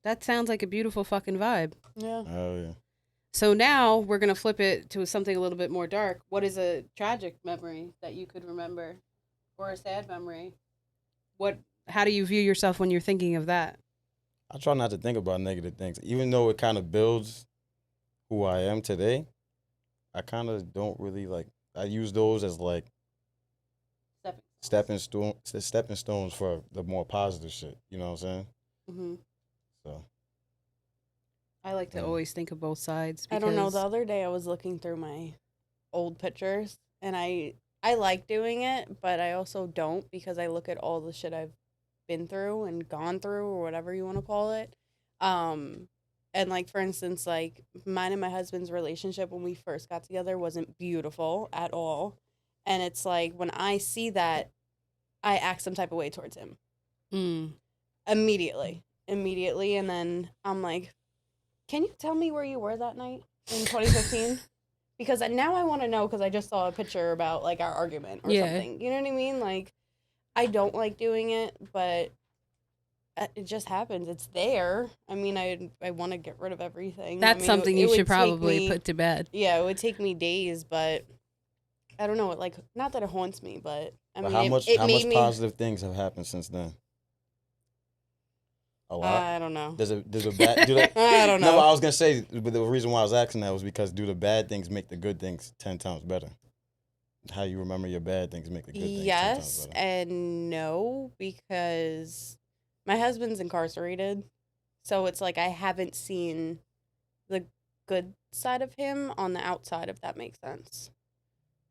That sounds like a beautiful fucking vibe. Yeah. Oh yeah. So now we're gonna flip it to something a little bit more dark. What is a tragic memory that you could remember, or a sad memory? How do you view yourself when you're thinking of that? I try not to think about negative things, even though it kind of builds who I am today. I kind of don't really like. I use those as like stepping stones for the more positive shit. You know what I'm saying? Mm-hmm. So I like to Yeah. always think of both sides. I don't know. because- The other day I was looking through my old pictures, and I like doing it, but I also don't because I look at all the shit I've been through and gone through, or whatever you want to call it. And like, for instance, like mine and my husband's relationship when we first got together wasn't beautiful at all. And it's like when I see that, I act some type of way towards him. Mm. Immediately. And then I'm like, can you tell me where you were that night in 2015? Because now I want to know, because I just saw a picture about like our argument or something. You know what I mean? Like, I don't like doing it, but it just happens. It's there. I mean, I want to get rid of everything. That's I mean, something it you would should take probably me- put to bed. Yeah, it would take me days, but I don't know. Like, not that it haunts me, but I But mean, how it much made me. positive things have happened since then? A lot. I don't know. Does the bad do that? I don't No, know. but I was gonna say, but the reason why I was asking that was because do the bad things make the good things 10 times better? How you remember your bad things make the good things 10 times Yes better. and no, because my husband's incarcerated, so it's like I haven't seen the good side of him on the outside, if that makes sense.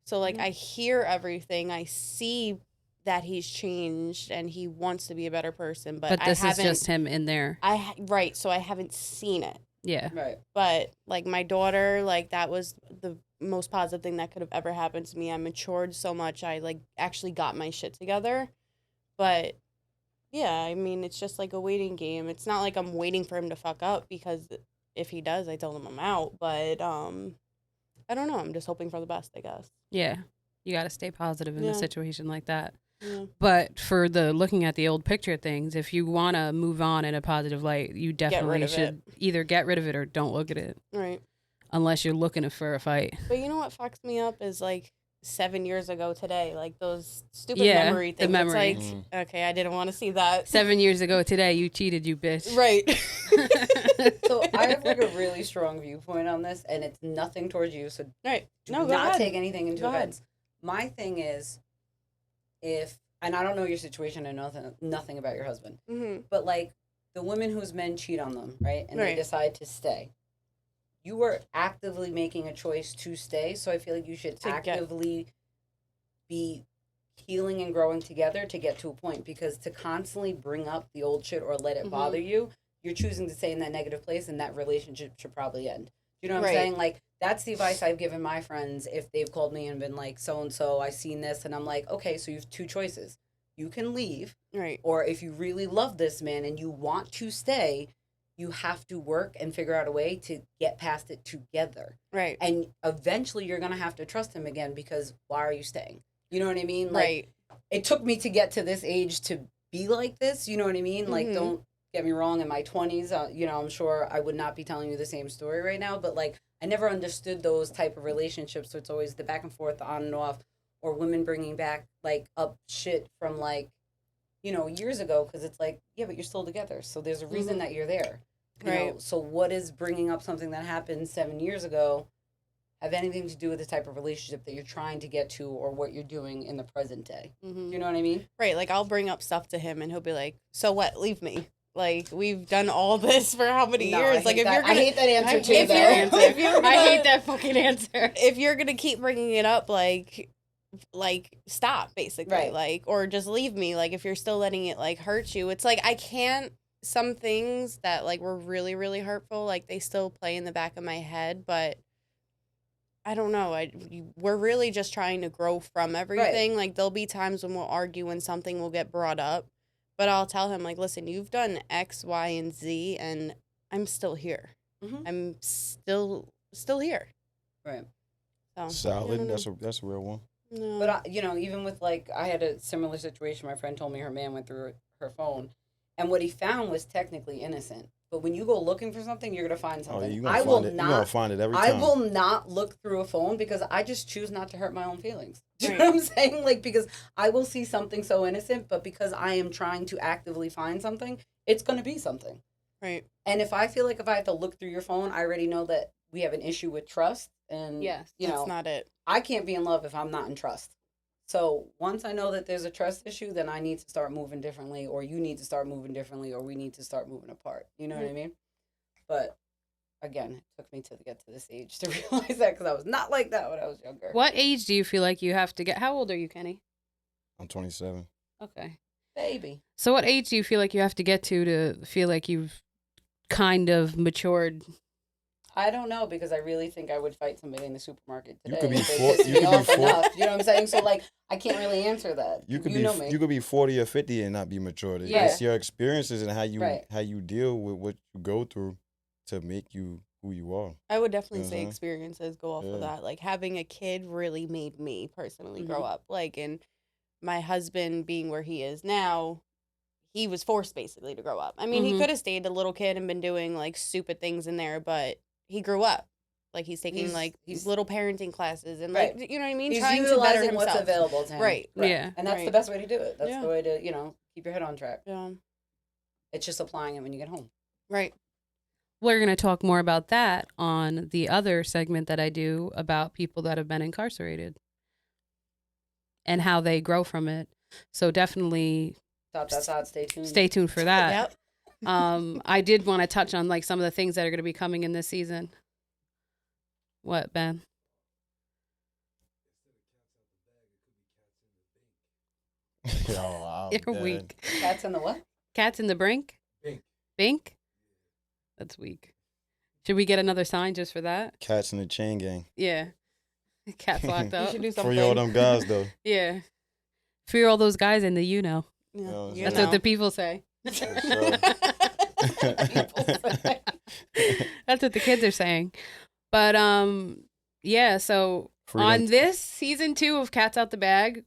So like I hear everything, I see that he's changed and he wants to be a better person, but But I this is haven't. just him in there. Right, so I haven't seen it. Yeah. Right. But like my daughter, like that was the most positive thing that could have ever happened to me. I matured so much. I like actually got my shit together. But yeah, I mean, it's just like a waiting game. It's not like I'm waiting for him to fuck up, because if he does, I tell him I'm out. But I don't know. I'm just hoping for the best, I guess. Yeah. You got to stay positive in a Yeah. situation like that. Yeah. But for the looking at the old picture things, if you want to move on in a positive light, you definitely of should either get rid of it or don't look at it Right. unless you're looking for a fight. But you know what fucks me up is like 7 years ago today, like those stupid Yeah, memory the things. memory. It's like, okay, I didn't want to see that. 7 years ago today, you cheated, you bitch. Right. So I have like a really strong viewpoint on this, and it's nothing towards you. So Right. do No, go not ahead. take anything into Go ahead. offense. My thing is, and I don't know your situation and nothing about your husband, Mm-hmm. but like the women whose men cheat on them, right, and they Right. decide to stay. You were actively making a choice to stay, so I feel like you should actively be healing and growing together to get to a point, because to constantly bring up the old shit or let it bother you, you're choosing to stay in that negative place, and that relationship should probably end. You know what I'm saying? Like, that's the advice I've given my friends if they've called me and been like, so-and-so, I seen this, and I'm like, okay, so you have two choices. You can leave, Right. or if you really love this man and you want to stay, you have to work and figure out a way to get past it together. Right. And eventually you're going to have to trust him again, because why are you staying? You know what I mean? Like, Right. it took me to get to this age to be like this. You know what I mean? Like, Mhm. don't get me wrong. In my 20s, you know, I'm sure I would not be telling you the same story right now. But, like, I never understood those type of relationships. So it's always the back and forth, the on and off, or women bringing back, like, up shit from, like, you know, years ago. Because it's like, yeah, but you're still together. So there's a reason that you're there. You know? So what is bringing up something that happened 7 years ago have anything to do with the type of relationship that you're trying to get to, or what you're doing in the present day? Mm-hmm. You know what I mean? Right. Like, I'll bring up stuff to him and he'll be like, so what? Leave me. Like, we've done all this for how many years? Like, if you're gonna, I hate that answer too. if though. you're gonna, I hate that fucking answer. If you're gonna keep bringing it up, like stop, basically. Right. Like, or just leave me. Like, if you're still letting it like hurt you, it's like I can't. Some things that like were really, really hurtful, like they still play in the back of my head, but I don't know. We're really just trying to grow from everything. Like, there'll be times when we'll argue and something will get brought up, but I'll tell him, like, listen, you've done X, Y, and Z, and I'm still here. Mhm. I'm still here. Right. So, Solid. That's a real one. no. But you know, even with like, I had a similar situation. My friend told me her man went through her phone, and what he found was technically innocent. But when you go looking for something, you're gonna find Oh, something. you're I gonna will find it. You're gonna not. find it every I time. will not look through a phone, because I just choose not to hurt my own feelings. Do you Right. know what I'm saying? Like, because I will see something so innocent, but because I am trying to actively find something, it's gonna be something. Right. And if I feel like if I have to look through your phone, I already know that we have an issue with trust. And Yes, you know, That's not it. I can't be in love if I'm not in trust. So once I know that there's a trust issue, then I need to start moving differently, or you need to start moving differently, or we need to start moving apart. You know what I mean? But again, it took me to get to this age to realize that, because I was not like that when I was younger. What age do you feel like you have to get? How old are you, Kenny? I'm 27. Okay. Baby. So what age do you feel like you have to get to feel like you've kind of matured I don't know because I really think I would fight somebody in the supermarket today. You could be if they four- pissed you me could be off four- enough. You know what I'm saying? So like, I can't really answer that. You could know me. you could be 40 or 50 and not be mature. Yeah. It's your experiences and how you Right. deal with what you go through to make you who you are. I would definitely say Mhm. experiences go off Yeah. of that. Like having a kid really made me personally grow Mhm. up. Like, and my husband being where he is now, he was forced basically to grow up. I mean, he Mhm. could have stayed a little kid and been doing like stupid things in there, but he grew up. Like he's taking He's- little parenting classes and Right. like you know what I mean, He's trying to better utilizing what's himself. available to him. Right. Yeah. And that's the Right. best way to do it. That's Yeah. the way to, keep your head on track. Yeah. It's just applying it when you get home. Right. We're going to talk more about that on the other segment that I do about people that have been incarcerated and how they grow from it. So definitely Stay tuned. stay tuned for that. Yep. I did want to touch on like some of the things that are going to be coming in this season. What, Ben? Yo, I'm You're dead. weak. Cats in the what? Cats in the brink? Bink? That's weak. Should we get another sign just for that? Cats in the chain gang. Yeah. Cats locked You up. should do something. Free all them guys though. Yeah. Free all those guys in the Yeah. Yeah, You That's know. what the people say. sure. That's what the kids are saying. But yeah, so Freedom. on this season 2 of Cats Out the Bag,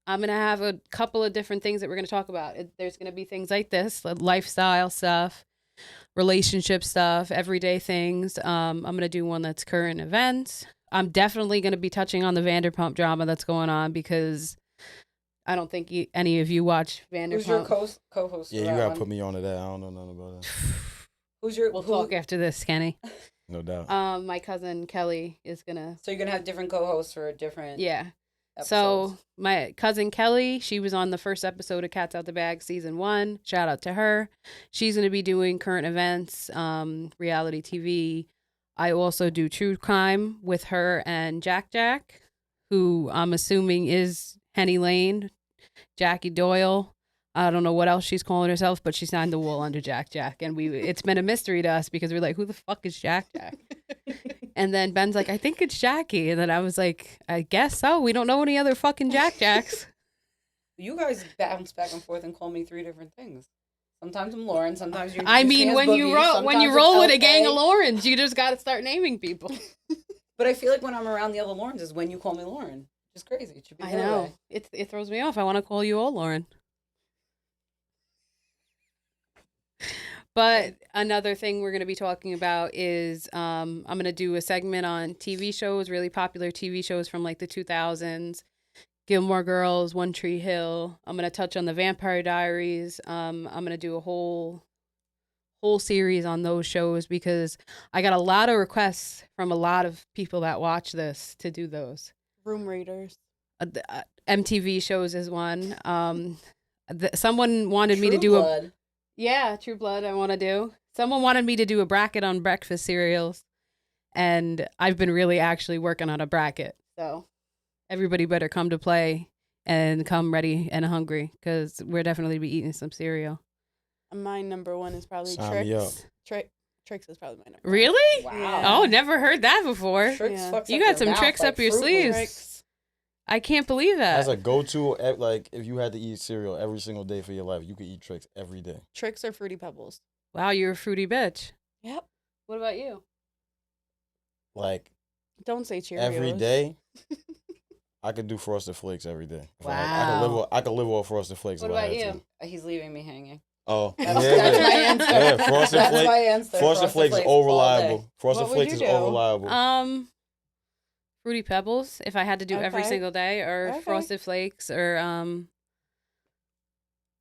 I'm going to have a couple of different things that we're going to talk about. There's going to be things like this, like lifestyle stuff, relationship stuff, everyday things. I'm going to do one that's current events. I'm definitely going to be touching on the Vanderpump drama that's going on because I don't think any of you watch Vanderpump. Who's your co-host? Yeah, for you that gotta one? put me on to that. I don't know nothing about that. Who's your? We'll who- talk after this, Kenny. No doubt. My cousin Kelly is going to, So you're gonna have different co-hosts for different. yeah. Episodes. So my cousin Kelly, she was on the first episode of Cats Out the Bag season 1. Shout out to her. She's going to be doing current events, reality TV. I also do true crime with her and Jack, who I'm assuming is Henny Lane, Jackie Doyle. I don't know what else she's calling herself, but she signed the wool under Jack. And it's been a mystery to us because we're like, who the fuck is Jack? And then Ben's like, I think it's Jackie. And then I was like, I guess so. We don't know any other fucking Jacks. You guys bounce back and forth and call me 3 different things. Sometimes I'm Lauren. Sometimes you. I introduce me mean, as when you Boogie, roll sometimes with it's a gang LK. of Laurens, you just got to start naming people. But I feel like when I'm around the other Laurens is when you call me Lauren. It's crazy. It should be. I the other know. way. It throws me off. I want to call you all Lauren. But another thing we're going to be talking about is I'm going to do a segment on TV shows, really popular TV shows from like the 2000s. Gilmore Girls, One Tree Hill. I'm going to touch on the Vampire Diaries. I'm going to do a whole series on those shows because I got a lot of requests from a lot of people that watch this to do those. Room Raiders. MTV shows is one. Someone wanted me to True do Blood. Yeah, True Blood I want to do. Someone wanted me to do a bracket on breakfast cereals, and I've been really actually working on a bracket. So everybody better come to play and come ready and hungry because we're definitely be eating some cereal. My number 1 is probably Sign me up. Tricks. Tricks is probably my number 1. Really? Wow. Yeah. Oh, never heard that before. Tricks Yeah. fucks You up got your some mouth tricks like up your Fruit sleeves. Loops. I can't believe that. As a go-to, like if you had to eat cereal every single day for your life, you could eat Tricks every day. Tricks or Fruity Pebbles. Wow, you're a fruity bitch. Yep. What about you? Like Don't say Cheerios. every day, I could do Frosted Flakes every day. If Wow. I could live off Frosted Flakes. What if I about had you? to. He's leaving me hanging. Oh, That's, yeah. that's my answer. Yeah, Frosted That's Flakes. my answer. Frosted Flakes is all over day. reliable. Frosted What would Flakes you is do? over reliable. Fruity Pebbles if I had to do every Okay. single day, or Okay. Frosted Flakes, or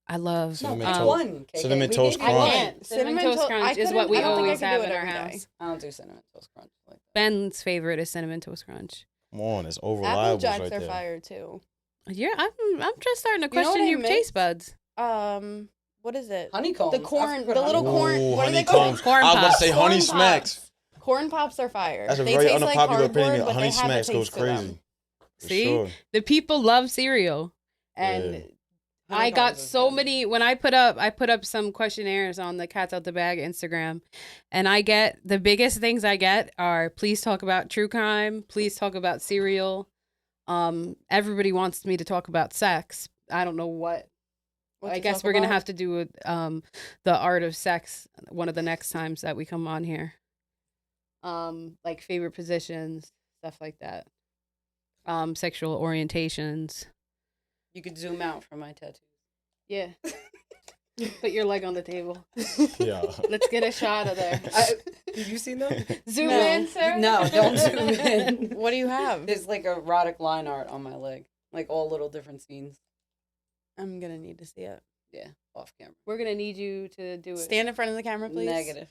I love No, Cinnamon pick toast. one. KK. Cinnamon We toast gave you I crunch. one. can't. Cinnamon Toast I Crunch is couldn't- what we I don't think I always could do have it in our every day. house. I don't do cinnamon toast crunch like that. Ben's favorite is Cinnamon Toast Crunch. Come on, it's over Apple reliable Jacks right are there. fire too. Yeah, I'm just starting to You know what question I your miss? taste buds. What is it? Honeycombs. The I corn, forgot the little honeycombs. corn. Ooh, What are they honeycombs. called? Corn I was about to pops. say Honey Corn Smacks. Pops. Corn Pops are fire. That's a They very taste like unpopular cardboard, opinion. but Honey they have a Smacks goes taste to them. crazy. For See, sure. the people love cereal, and Yeah. I got $100 is so good. many when I put up some questionnaires on the Cats Out the Bag Instagram, and I get the biggest things I get are please talk about true crime, please talk about cereal. Everybody wants me to talk about sex. I don't know what. I guess we're gonna have to do the art of sex one of the next times that we come on here. Like favorite positions, stuff like that. Sexual orientations. You could zoom out for my tattoo. Yeah. Put your leg on the table. Yeah. Let's get a shot of there. Have you seen them? Zoom No. in, sir. No, don't zoom in. What do you have? There's like erotic line art on my leg, like all little different scenes. I'm gonna need to see it. Yeah, off camera. We're gonna need you to do it. Stand in front of the camera, please. Negative.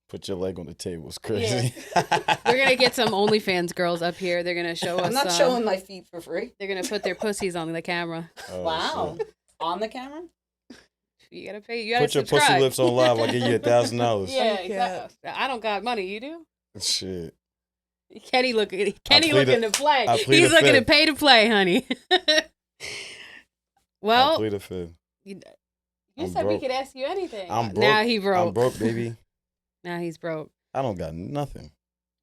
Put your leg on the table. It's crazy. We're gonna get some OnlyFans girls up here. They're gonna show us. I'm not showing my feet for free. They're gonna put their pussies on the camera. Oh, Wow, shit. on the camera. You gotta pay. You gotta Put your subscribe. pussy lips on live. I'll give you $1,000. Yeah, I exactly. I don't got money. You do? Shit. Kenny looking plead looking the- to play. I plead He's the looking to fifth. pay to play, honey. I'll Well, plead the fifth. you I'm said broke. we could ask you anything. I'm broke. Now he broke. I'm broke, baby. Now he's broke. I don't got nothing.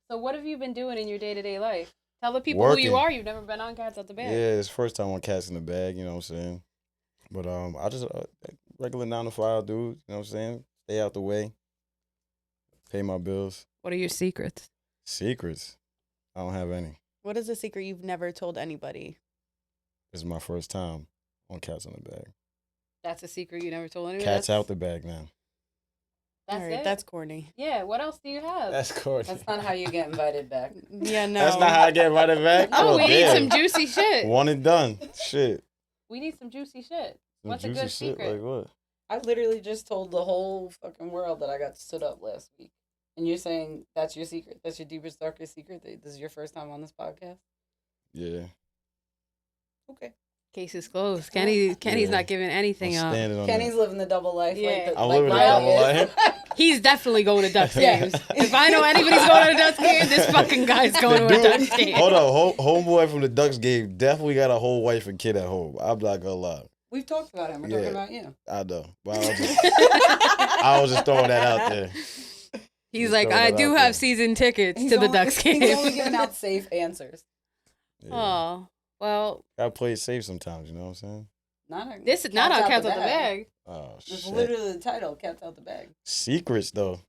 So what have you been doing in your day-to-day life? Tell the people who you Working. are. You've never been on Cats Out the Bag. Yeah, it's first time on Cats in the Bag, you know what I'm saying? But I just regular 9 to 5 dude, you know what I'm saying? Stay out the way. Pay my bills. What are your secrets? Secrets. I don't have any. What is a secret you've never told anybody? This is my first time on Cats in the Bag. That's a secret you never told anyone. Cats out the bag now. That's All right, it. that's corny. Yeah. What else do you have? That's corny. That's not how you get invited back. Yeah, no. That's not how I get invited back. Oh, we need damn. some juicy shit. One and done. Shit. We need some juicy shit. Some What's a juicy good shit, secret? like what? I literally just told the whole fucking world that I got stood up last week, and you're saying that's your secret. That's your deepest, darkest secret. That this is your first time on this podcast. Yeah. Okay. Case is closed. Kenny's Yeah. not giving anything I'm up. standing on Kenny's that. living the double life. Yeah. Like the, I'm like living the Riley double is. life. He's definitely going to Ducks Yeah. games. If I know anybody's going to a Ducks game, this fucking guy's going to a Ducks game. Hold on. Homeboy from the Ducks game definitely got a whole wife and kid at home. I'm not gonna lie. We've talked about him. We're Yeah. talking about you. I know. But I was just throwing that out there. He's Just like, throwing I it do out have there. season tickets He's to the only- Ducks game. He's only giving out safe answers. Yeah. Oh, well, Gotta play it safe sometimes, you know what I'm saying? this is not on Cats Out the Bag. Oh It's shit. literally the title, Cats Out the Bag. Secrets though.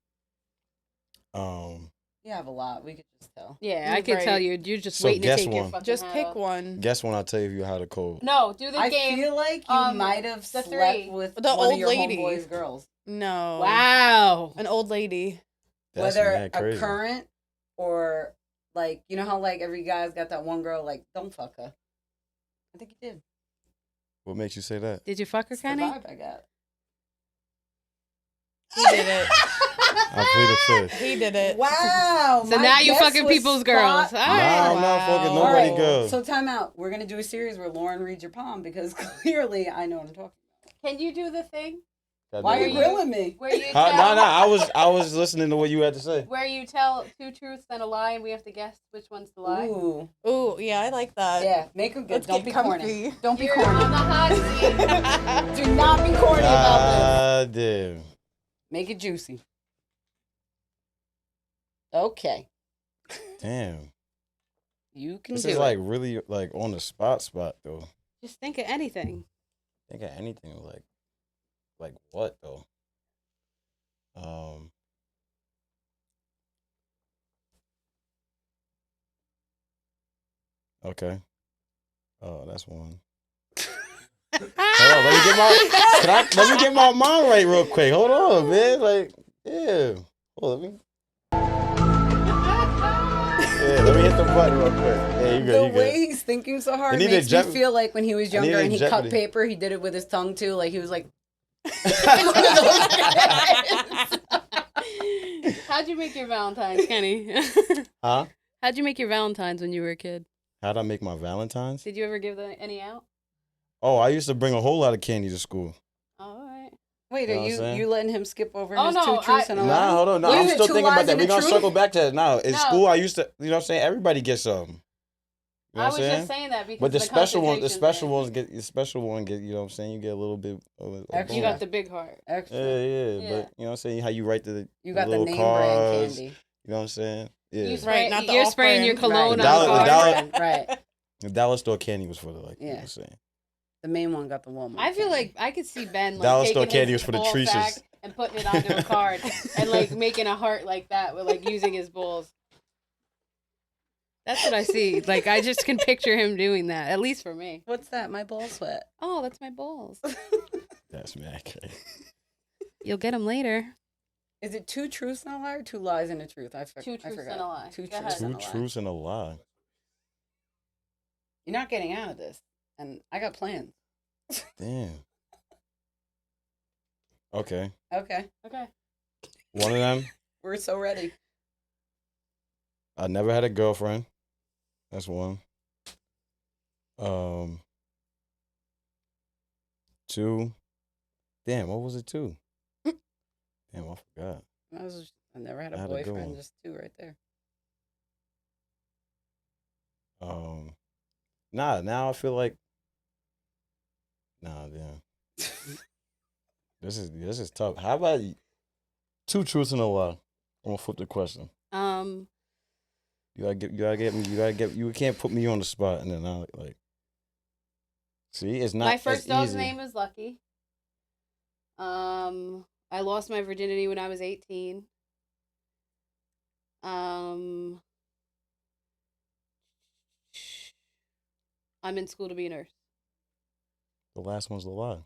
You have a lot. We could just tell. Yeah, You're I can right. tell you're just So waiting to guess take your one. fucking Just hat pick off. one. Guess when I tell you how to code. No, do the I game. feel like you might have the slept three. with The one old of your lady. homeboys' girls. No. Wow. An old lady. That's Whether mad a crazy. current or like, you know how like every guy's got that one girl, like, don't fuck her. I think you did. What makes you say that? Did you fuck her, It's the Kenny? vibe I got. He did it. I plead the fifth. He did it. Wow. So my now you guess fucking was people's spot girls. All on. right. Nah, I'm not fucking Wow. nobody All girls. So time out. We're gonna do a series where Lauren reads your palm because clearly I know what I'm talking Can you do the thing about. Why are you grilling me? where you No, tell, I was listening to what you had to say. where you tell two truths and a lie, and we have to guess which one's the lie? Ooh. Ooh, yeah, I like that. Yeah, make them good. Let's Don't get be corny. comfy. Don't be You're corny. on the hot seat. Do not be corny about this. Damn. Make it juicy. Okay. Damn. You can This do is it. like really like on the spot though. Just think of anything. Think of anything like what though? Okay. Oh, that's one. Hold on, let me get my mind right real quick. Hold on, man. Like, yeah. Hold on, let me hit the button real quick. Yeah, you The good, you way good. he's thinking so hard I need makes a me feel like when he was I need younger a and he cut Jeopardy. paper, he did it with his tongue too. Like he was like, How'd you make your Valentine's, Kenny? Huh? How'd you make your Valentine's when you were a kid? How'd I make my Valentine's? Did you ever give any out? Oh, I used to bring a whole lot of candy to school. All right. wait, You know are what I'm saying? you letting him skip over Oh, his no, two truths and a lie? Nah, hold on. No, What I'm is it, still two thinking lies about that. and We're a gonna truth? circle back to that. Now, in No. school, I used to, you know what I'm saying? Everybody gets something. know I what was I'm saying? just saying that because But the of special one, the concentration special thing. ones get the special one get. You know what I'm saying? You get a little bit of a Extra. You bonus. got the big heart. Extra. Yeah, Yeah. but you know what I'm saying? How you write the You got the little name cards. brand candy. You know what I'm saying? Yeah. You Right, spray, not the you're spraying your off-brand. cologne The on dollar- the the card. dollar- Right. The dollar store candy was for the like. You know Yeah. what I'm saying? The main one got the Walmart. I feel candy. like I could see Ben like Dollar taking store candy his was for the ball Treaces. sack and putting it onto a card and like making a heart like that with like using his balls. That's what I see. Like I just can picture him doing that. At least for me. What's that? My ball sweat. Oh, that's my balls. That's mad crazy. You'll get them later. Is it 2 truths and a lie or 2 lies and a truth? I 2 truths forgot. and a lie. 2 Go truths ahead. and Two a lie. truths and a lie. You're not getting out of this, and I got plans. Damn. Okay. Okay, Okay. One of them, we're so ready. I never had a girlfriend. That's one. 2. Damn, what was it? 2. Damn, I forgot. I never had a I had a good boyfriend. one. Just 2 right there. Now I feel like. Nah, damn. This is tough. How about 2 truths and a lie? I'm gonna flip the question. You can't put me on the spot and then I like. See, it's not. My first as dog's easy. name is Lucky. I lost my virginity when I was 18. I'm in school to be a nurse. The last one's the lie.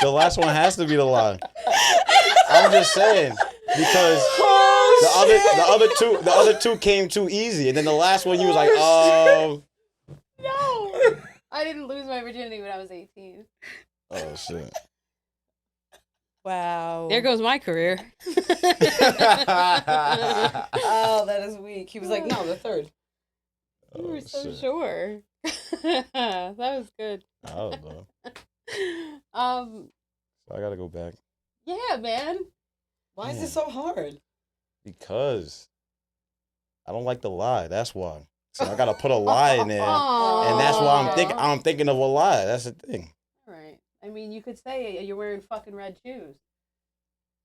The last one has to be the lie. I'm just saying because the other two came too easy, and then the last one you was like, No, I didn't lose my virginity when I was 18. oh shit. Wow. There goes my career. Oh, that is weak. He was like, no, the 3rd. You were Oh, so shit. sure. That was good. I don't know. I gotta go back Yeah, man. Why is Man. this so hard? because I don't like the lie. That's why. So I gotta put a lie in there, Aw. and that's why I'm thinking of a lie. That's the thing. All right. I mean, you could say you're wearing fucking red shoes.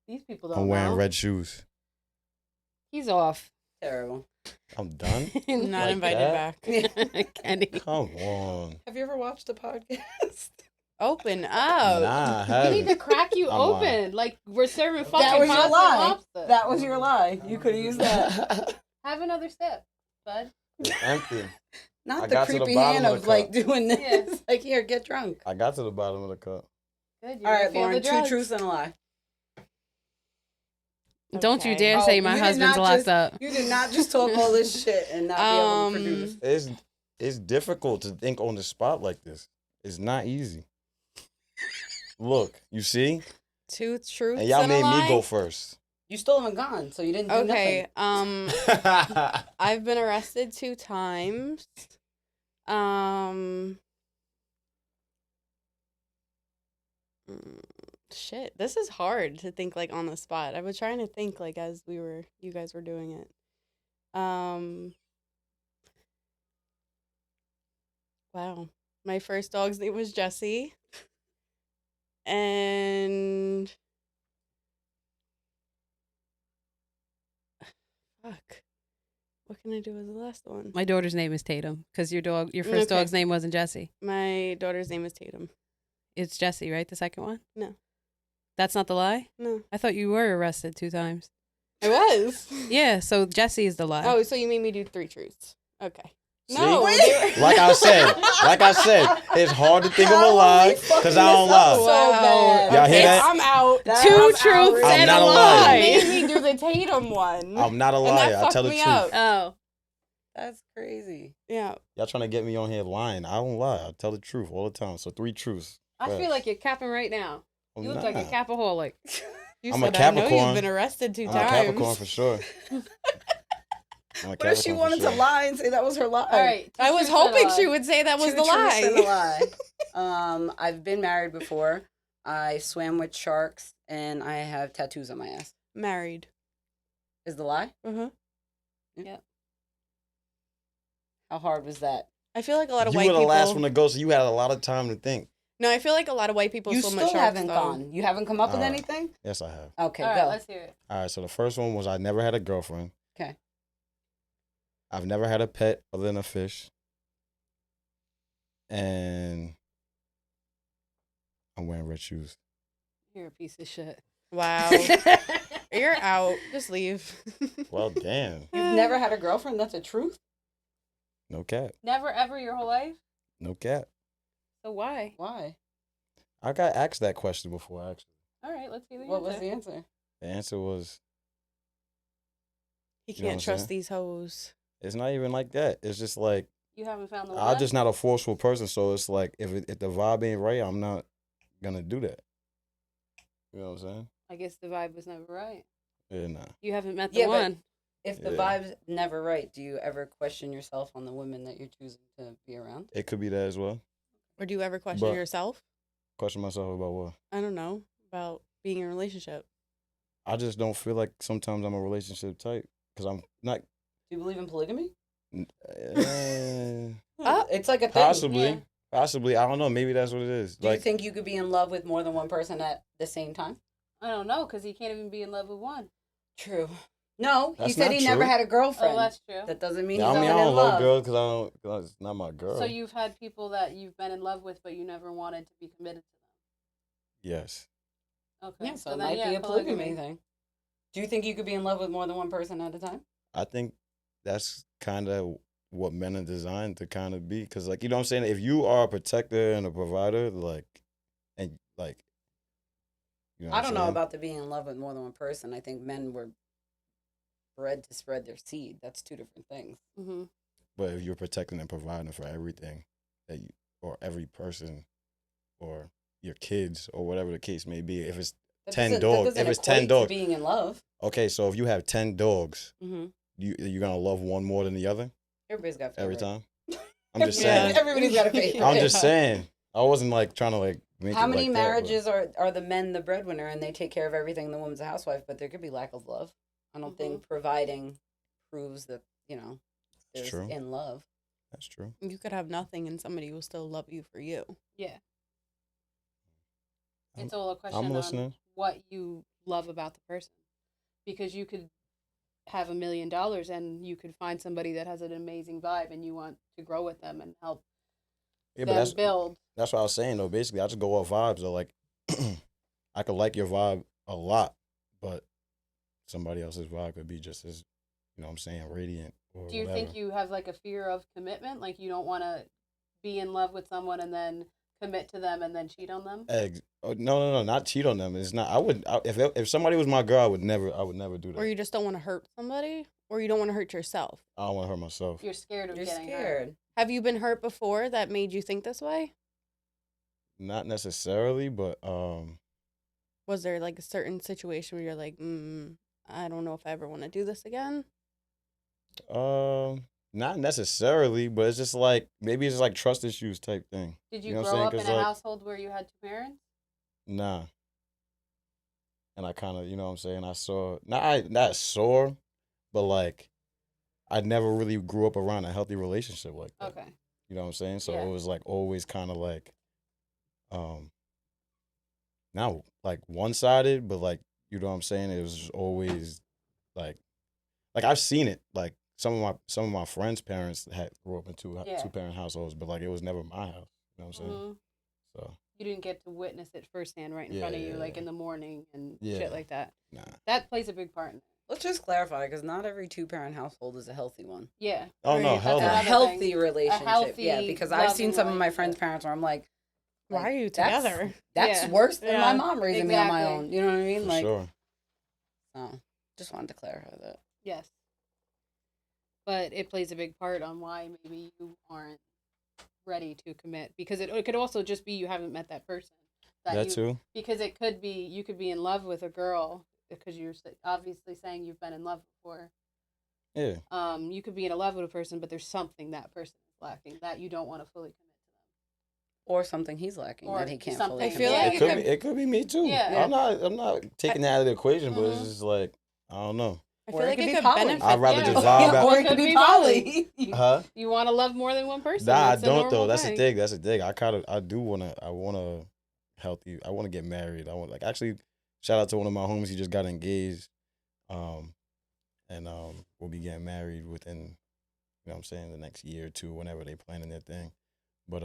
These people don't I'm wearing know. red shoes. He's off. Terrible. I'm done. Not Like invited that? back. Kenny. Come on. Have you ever watched a podcast? Open up. Nah, I We need to haven't. crack you I'm open. Like we're serving fucking That was your pasta and lie. lobster. That was your lie. You could have used that. Have another sip, bud. It's empty. Not I the got to the creepy bottom hand of of the like cup. doing this. Yeah. Like, here, get drunk. I got to the bottom of the cup. Good. All right, feel Lauren, the 2 drugs. truths and a lie. Don't you Okay. dare Oh, say you my did husband's not locked just- up. You did not just talk all this shit and not be able to produce. It's difficult to think on the spot like this. It's not easy. Look, you see? 2 truths And y'all and made a lie? me go first. You still haven't gone, so you didn't do Okay. nothing. I've been arrested 2 times. Shit, this is hard to think like on the spot. I was trying to think like as you guys were doing it. Wow. My first dog's name was Jessie. And fuck. What can I do as the last one? My daughter's name is Tatum because your first Okay. dog's name wasn't Jesse. My daughter's name is Tatum. It's Jesse, right? The second one? No. That's not the lie? No. I thought you were arrested 2 times. I was. Yeah, so Jesse is the lie. Oh, so you made me do 3 truths. Okay. See? No. Like I said, it's hard to think of a How are lie we fucking because I don't this up lie. so bad? Y'all hear Okay, that? I'm out. Two truths I'm and not a a You liar. made me do the Tatum one. I'm not a And that liar. I fucked tell the me truth. up. Oh. That's crazy. Yeah. Y'all trying to get me on here lying. I don't lie. I tell the truth all the time. So 3 truths. I Facts. feel like you're capping right now. I'm You look like a not. capaholic. You I'm a said I know Capricorn. you've been arrested 2 I'm times. a Capricorn for sure. I'm a What if she Capricorn for wanted sure. to lie and say that was her lie? All right. I was hoping she would say that was 2 the truths and a lie. lie. I've been married before. I swam with sharks, and I have tattoos on my ass. Married. Is the lie? Uh-huh. Yep. How hard was that? I feel like a lot of You white were the people. last one to go, so you had a lot of time to think. No, I feel like a lot of white people You swim still with sharks, haven't though. gone. You haven't come up with Alright. anything? Yes, I have. Okay, All right, go. let's hear it. All right, so the first one was I never had a girlfriend. Okay. I've never had a pet other than a fish. And I'm wearing red shoes. You're a piece of shit. Wow. You're out. Just leave. Well, damn. You've never had a girlfriend? That's a truth? No cap. Never ever your whole life? No cap. So why? Why? I got asked that question before, actually. All right, let's hear the What answer. was the answer? The answer was, He You know what can't I'm trust saying? these hoes. it's not even like that. It's just like, You haven't found the one? I'm just not a forceful person. So it's like, if the vibe ain't right, I'm not going to do that. You know what I'm saying? I guess the vibe was never right. Yeah, nah. You haven't met the Yeah, but- one. If the Yeah. vibe's never right, do you ever question yourself on the women that you're choosing to be around? It could be that as well. Or do you ever question But- yourself? Question myself about what? I don't know. About being in a relationship. I just don't feel like sometimes I'm a relationship type because I'm not. Do you believe in polygamy? eh, It's like a thing. possibly, yeah. possibly. I don't know. Maybe that's what it is. Do you Like, think you could be in love with more than one person at the same time? I don't know, because he can't even be in love with one. True. No, he That's said not he never true. had a girlfriend. Oh, that's true. That doesn't mean yeah, I he's mean, I not in don't love. love girls because I don't. Cause it's not my girl. So you've had people that you've been in love with, but you never wanted to be committed to Yes. them. Okay. Yeah, so it might be a polygamy thing. Do you think you could be in love with more than one person at a time? I think that's kind of what men are designed to kind of be. Because, like, you know what I'm saying? If you are a protector and a provider, like, and, like, you know what I I'm don't know saying? about the being in love with more than one person. I think men were bred to spread their seed. That's two different things. Mm-hmm. But if you're protecting and providing for everything that you, or every person, or your kids, or whatever the case may be, if it's That 10 doesn't- dogs, that doesn't if it's equate 10 to dogs, being in love. okay, so if you have 10 dogs, Mm-hmm. you're gonna love one more than the other Everybody's got every favorite. time. I'm just saying. Everybody's got a favorite. I'm just saying. I wasn't like trying to like make How it many like that, but- marriages are the men the breadwinner and they take care of everything, the woman's a housewife, but there could be lack of love. I don't think providing proves that, there's true. in love. That's true. You could have nothing and somebody will still love you for you. Yeah. It's all a question I'm on listening. what you love about the person. Because you could have $1 million and you could find somebody that has an amazing vibe and you want to grow with them and help Yeah, but them build. that's what I was saying though. Basically, I just go off vibes. Though, like, I could like your vibe a lot, but somebody else's vibe could be just as, you know what I'm saying, radiant or Do you whatever. think you have like a fear of commitment? Like you don't want to be in love with someone and then commit to them and then cheat on them? No, not cheat on them. It's not. If somebody was my girl, I would never do that. Or you just don't want to hurt somebody? Or you don't want to hurt yourself? I don't want to hurt myself. You're scared of You're getting hurt. scared. Have you been hurt before that made you think this way? Not necessarily, but Was there like a certain situation where you're like, I don't know if I ever want to do this again? not necessarily, but it's just like maybe it's like trust issues type thing. Did you You know what I'm grow saying? up in 'Cause, a like- household where you had two parents? Nah. And I kind of, you know what I'm saying? I saw, not saw, but like, I never really grew up around a healthy relationship like that. Okay. You know what I'm saying? So Yeah. it was like always kind of like, not like one-sided, but like, you know what I'm saying? It was just always like I've seen it. Like some of my friends' parents grew up in Yeah. two-parent households, but like it was never my house. You know what I'm saying? hmm So You didn't get to witness it firsthand right in front of you, Yeah. like in the morning and Yeah. shit like that. nah. That plays a big part in it. Let's just clarify, because not every two-parent household is a healthy one. Yeah. Oh no, Right, hell A that's no. another healthy thing. relationship. healthy, yeah, because I've seen loving some of my relationship. friends' parents where I'm like, Why are you that's- together? that's Yeah. worse than my Yeah. mom raising me on my Exactly. own. You know what I mean? For Like, sure. so just wanted to clarify that. Yes. But it plays a big part on why maybe you aren't ready to commit, because it could also just be you haven't met that person. That too. Because it could be you could be in love with a girl because you're obviously saying you've been in love before. Yeah. You could be in love with a person, but there's something that person is lacking that you don't want to fully commit to them. Or something he's lacking Or that he can't something. fully I feel communicate. like It could be me too. Yeah. I'm not taking that out of the equation, but it's Mhm. just like I don't know. I Or feel it like could it be could poly. benefit. I'd rather Yeah. just vibe out. Or it could be poly. Huh? You want to love more than one person. Nah, I That's a don't though. normal That's thing. the thing. That's the thing. I do wanna healthy. I wanna get married. I want actually shout out to one of my homies. He just got engaged. And we'll be getting married within, you know what I'm saying, the next year or two, whenever they planning their thing. But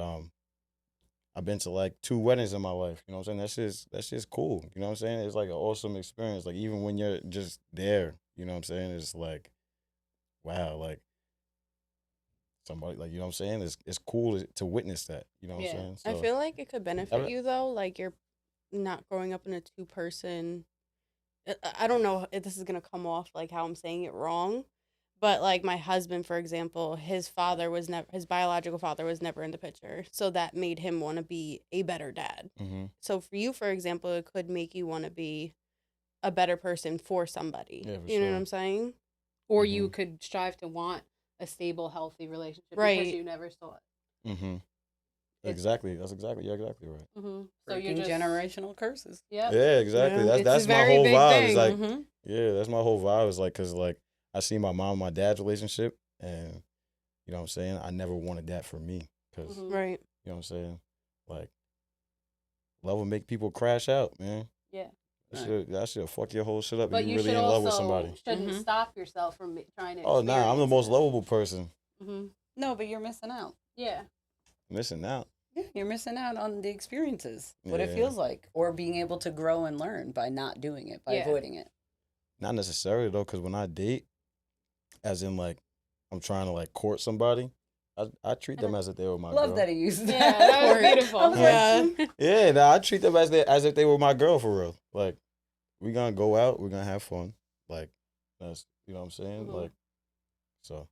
I've been to like 2 weddings in my life. You know what I'm saying? That's just cool. You know what I'm saying? It's like an awesome experience. Like even when you're just there, you know what I'm saying? It's like, wow, like somebody like you know what I'm saying? It's cool to witness that. You know what Yeah. I'm saying? I feel like it could benefit I- you though. Like you're not growing up in a 2-person. I don't know if this is gonna come off like how I'm saying it wrong, but like my husband, for example, his biological father was never in the picture, so that made him want to be a better dad. Mhm. So for you, for example, it could make you want to be a better person for somebody. Yeah, for you know sure. what I'm saying? Or you could strive to want a stable, healthy relationship because Right. you never saw it. Mhm. Exactly. You're exactly right. Mm-hmm. So Breaking you're just generational curses. Yep. Yeah, exactly. Yeah. It's That's a my very whole big vibe. thing. It's like Mhm. yeah, that's my whole vibe. Is like, cause like I see my mom and my dad's relationship, and you know what I'm saying. I never wanted that for me, cause Mhm. Right. you know what I'm saying. Like, love will make people crash out, man. Yeah. That should fuck your whole shit up. But if you you really should in love with also somebody. shouldn't Mhm. stop yourself from trying to. Oh nah, I'm the most lovable person. Mm-hmm. No, but you're missing out. Yeah. Missing out. Yeah, you're missing out on the experiences, what it Yeah. feels like, or being able to grow and learn by not doing it, by Yeah. avoiding it. Not necessarily though, cause when I date, as in like, I'm trying to like court somebody, I treat them as if they were my Love girl. that he used that. Yeah, that was word. beautiful. I was like, Yeah. Yeah, nah, I treat them as if they were my girl for real. Like, we gonna go out, we're gonna have fun. Like, that's you know what I'm saying. Mhm. Like, so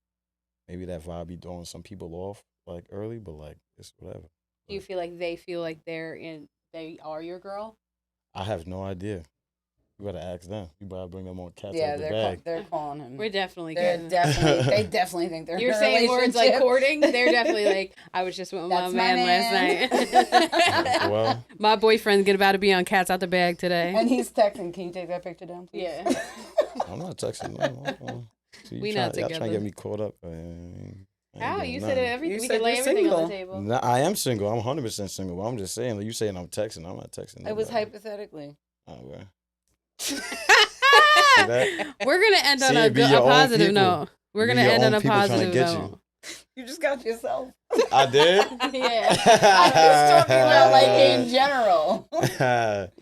maybe that vibe be throwing some people off like early, but like it's whatever. Do you feel like they they are your girl? I have no idea. You gotta ask them. You better bring them on cats yeah, out the bag. they're calling him. We're definitely They're getting. they definitely think they're. You're in a saying words like relationship. courting. They're definitely like, I was just with my That's my man man. last night. Well, My boyfriend's about to be on Cats Out the Bag today. And he's texting. Can you take that picture down, please? Yeah. I'm not texting them. See, We not y'all trying together. to get me caught up. I ain't How doing you nothing. said everything? You We said can lay you're everything on the single. table. Nah, I am single. I'm 100% single. But I'm just saying. Like, you saying I'm texting. I'm not texting. It was nobody. hypothetically. Oh, well. that? We're gonna end on See, a, it be a your own positive people. note. We're It be gonna your end on own a people trying to positive get you. note. You just got yourself. I did? Yeah. I'm just talking about like in general. He said,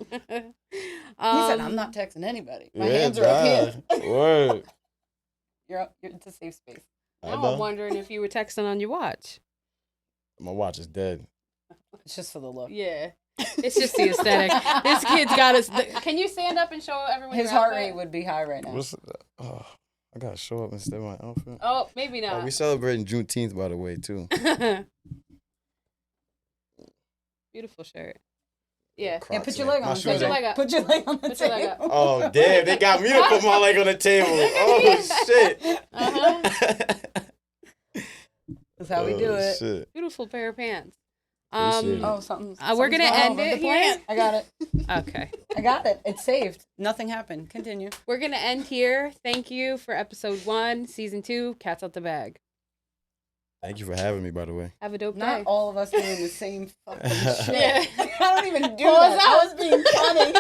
"I'm not texting anybody. My hands are up here." Word. It's a safe space. I Now know. I'm wondering if you were texting on your watch. My watch is dead. It's just for the look. Yeah. It's just the aesthetic. This kid's got us. Can you stand up and show everyone His your heart outfit? rate would be high right now. Oh, I gotta show up instead of my outfit. Oh, maybe Oh, not. we celebrating Juneteenth, by the way, too. Beautiful shirt. Yeah. Yeah, put your leg on the shoes Put your table. leg up. Put your leg on the Put your leg table. up. Oh, damn. They got me to put my leg on the table. Oh, shit. Uh-huh. That's how we do it. Shit. Beautiful pair of pants. Appreciate it. Oh, something. We're gonna end it here. I got it. Okay. I got it. It's saved. Nothing happened. Continue. We're gonna end here. Thank you for episode 1, season 2, Cats Out the Bag. Thank you for having me, by the way. Have a dope Not day. all of us doing the same fucking shit. Yeah. I don't even do Pull us that. I was being funny.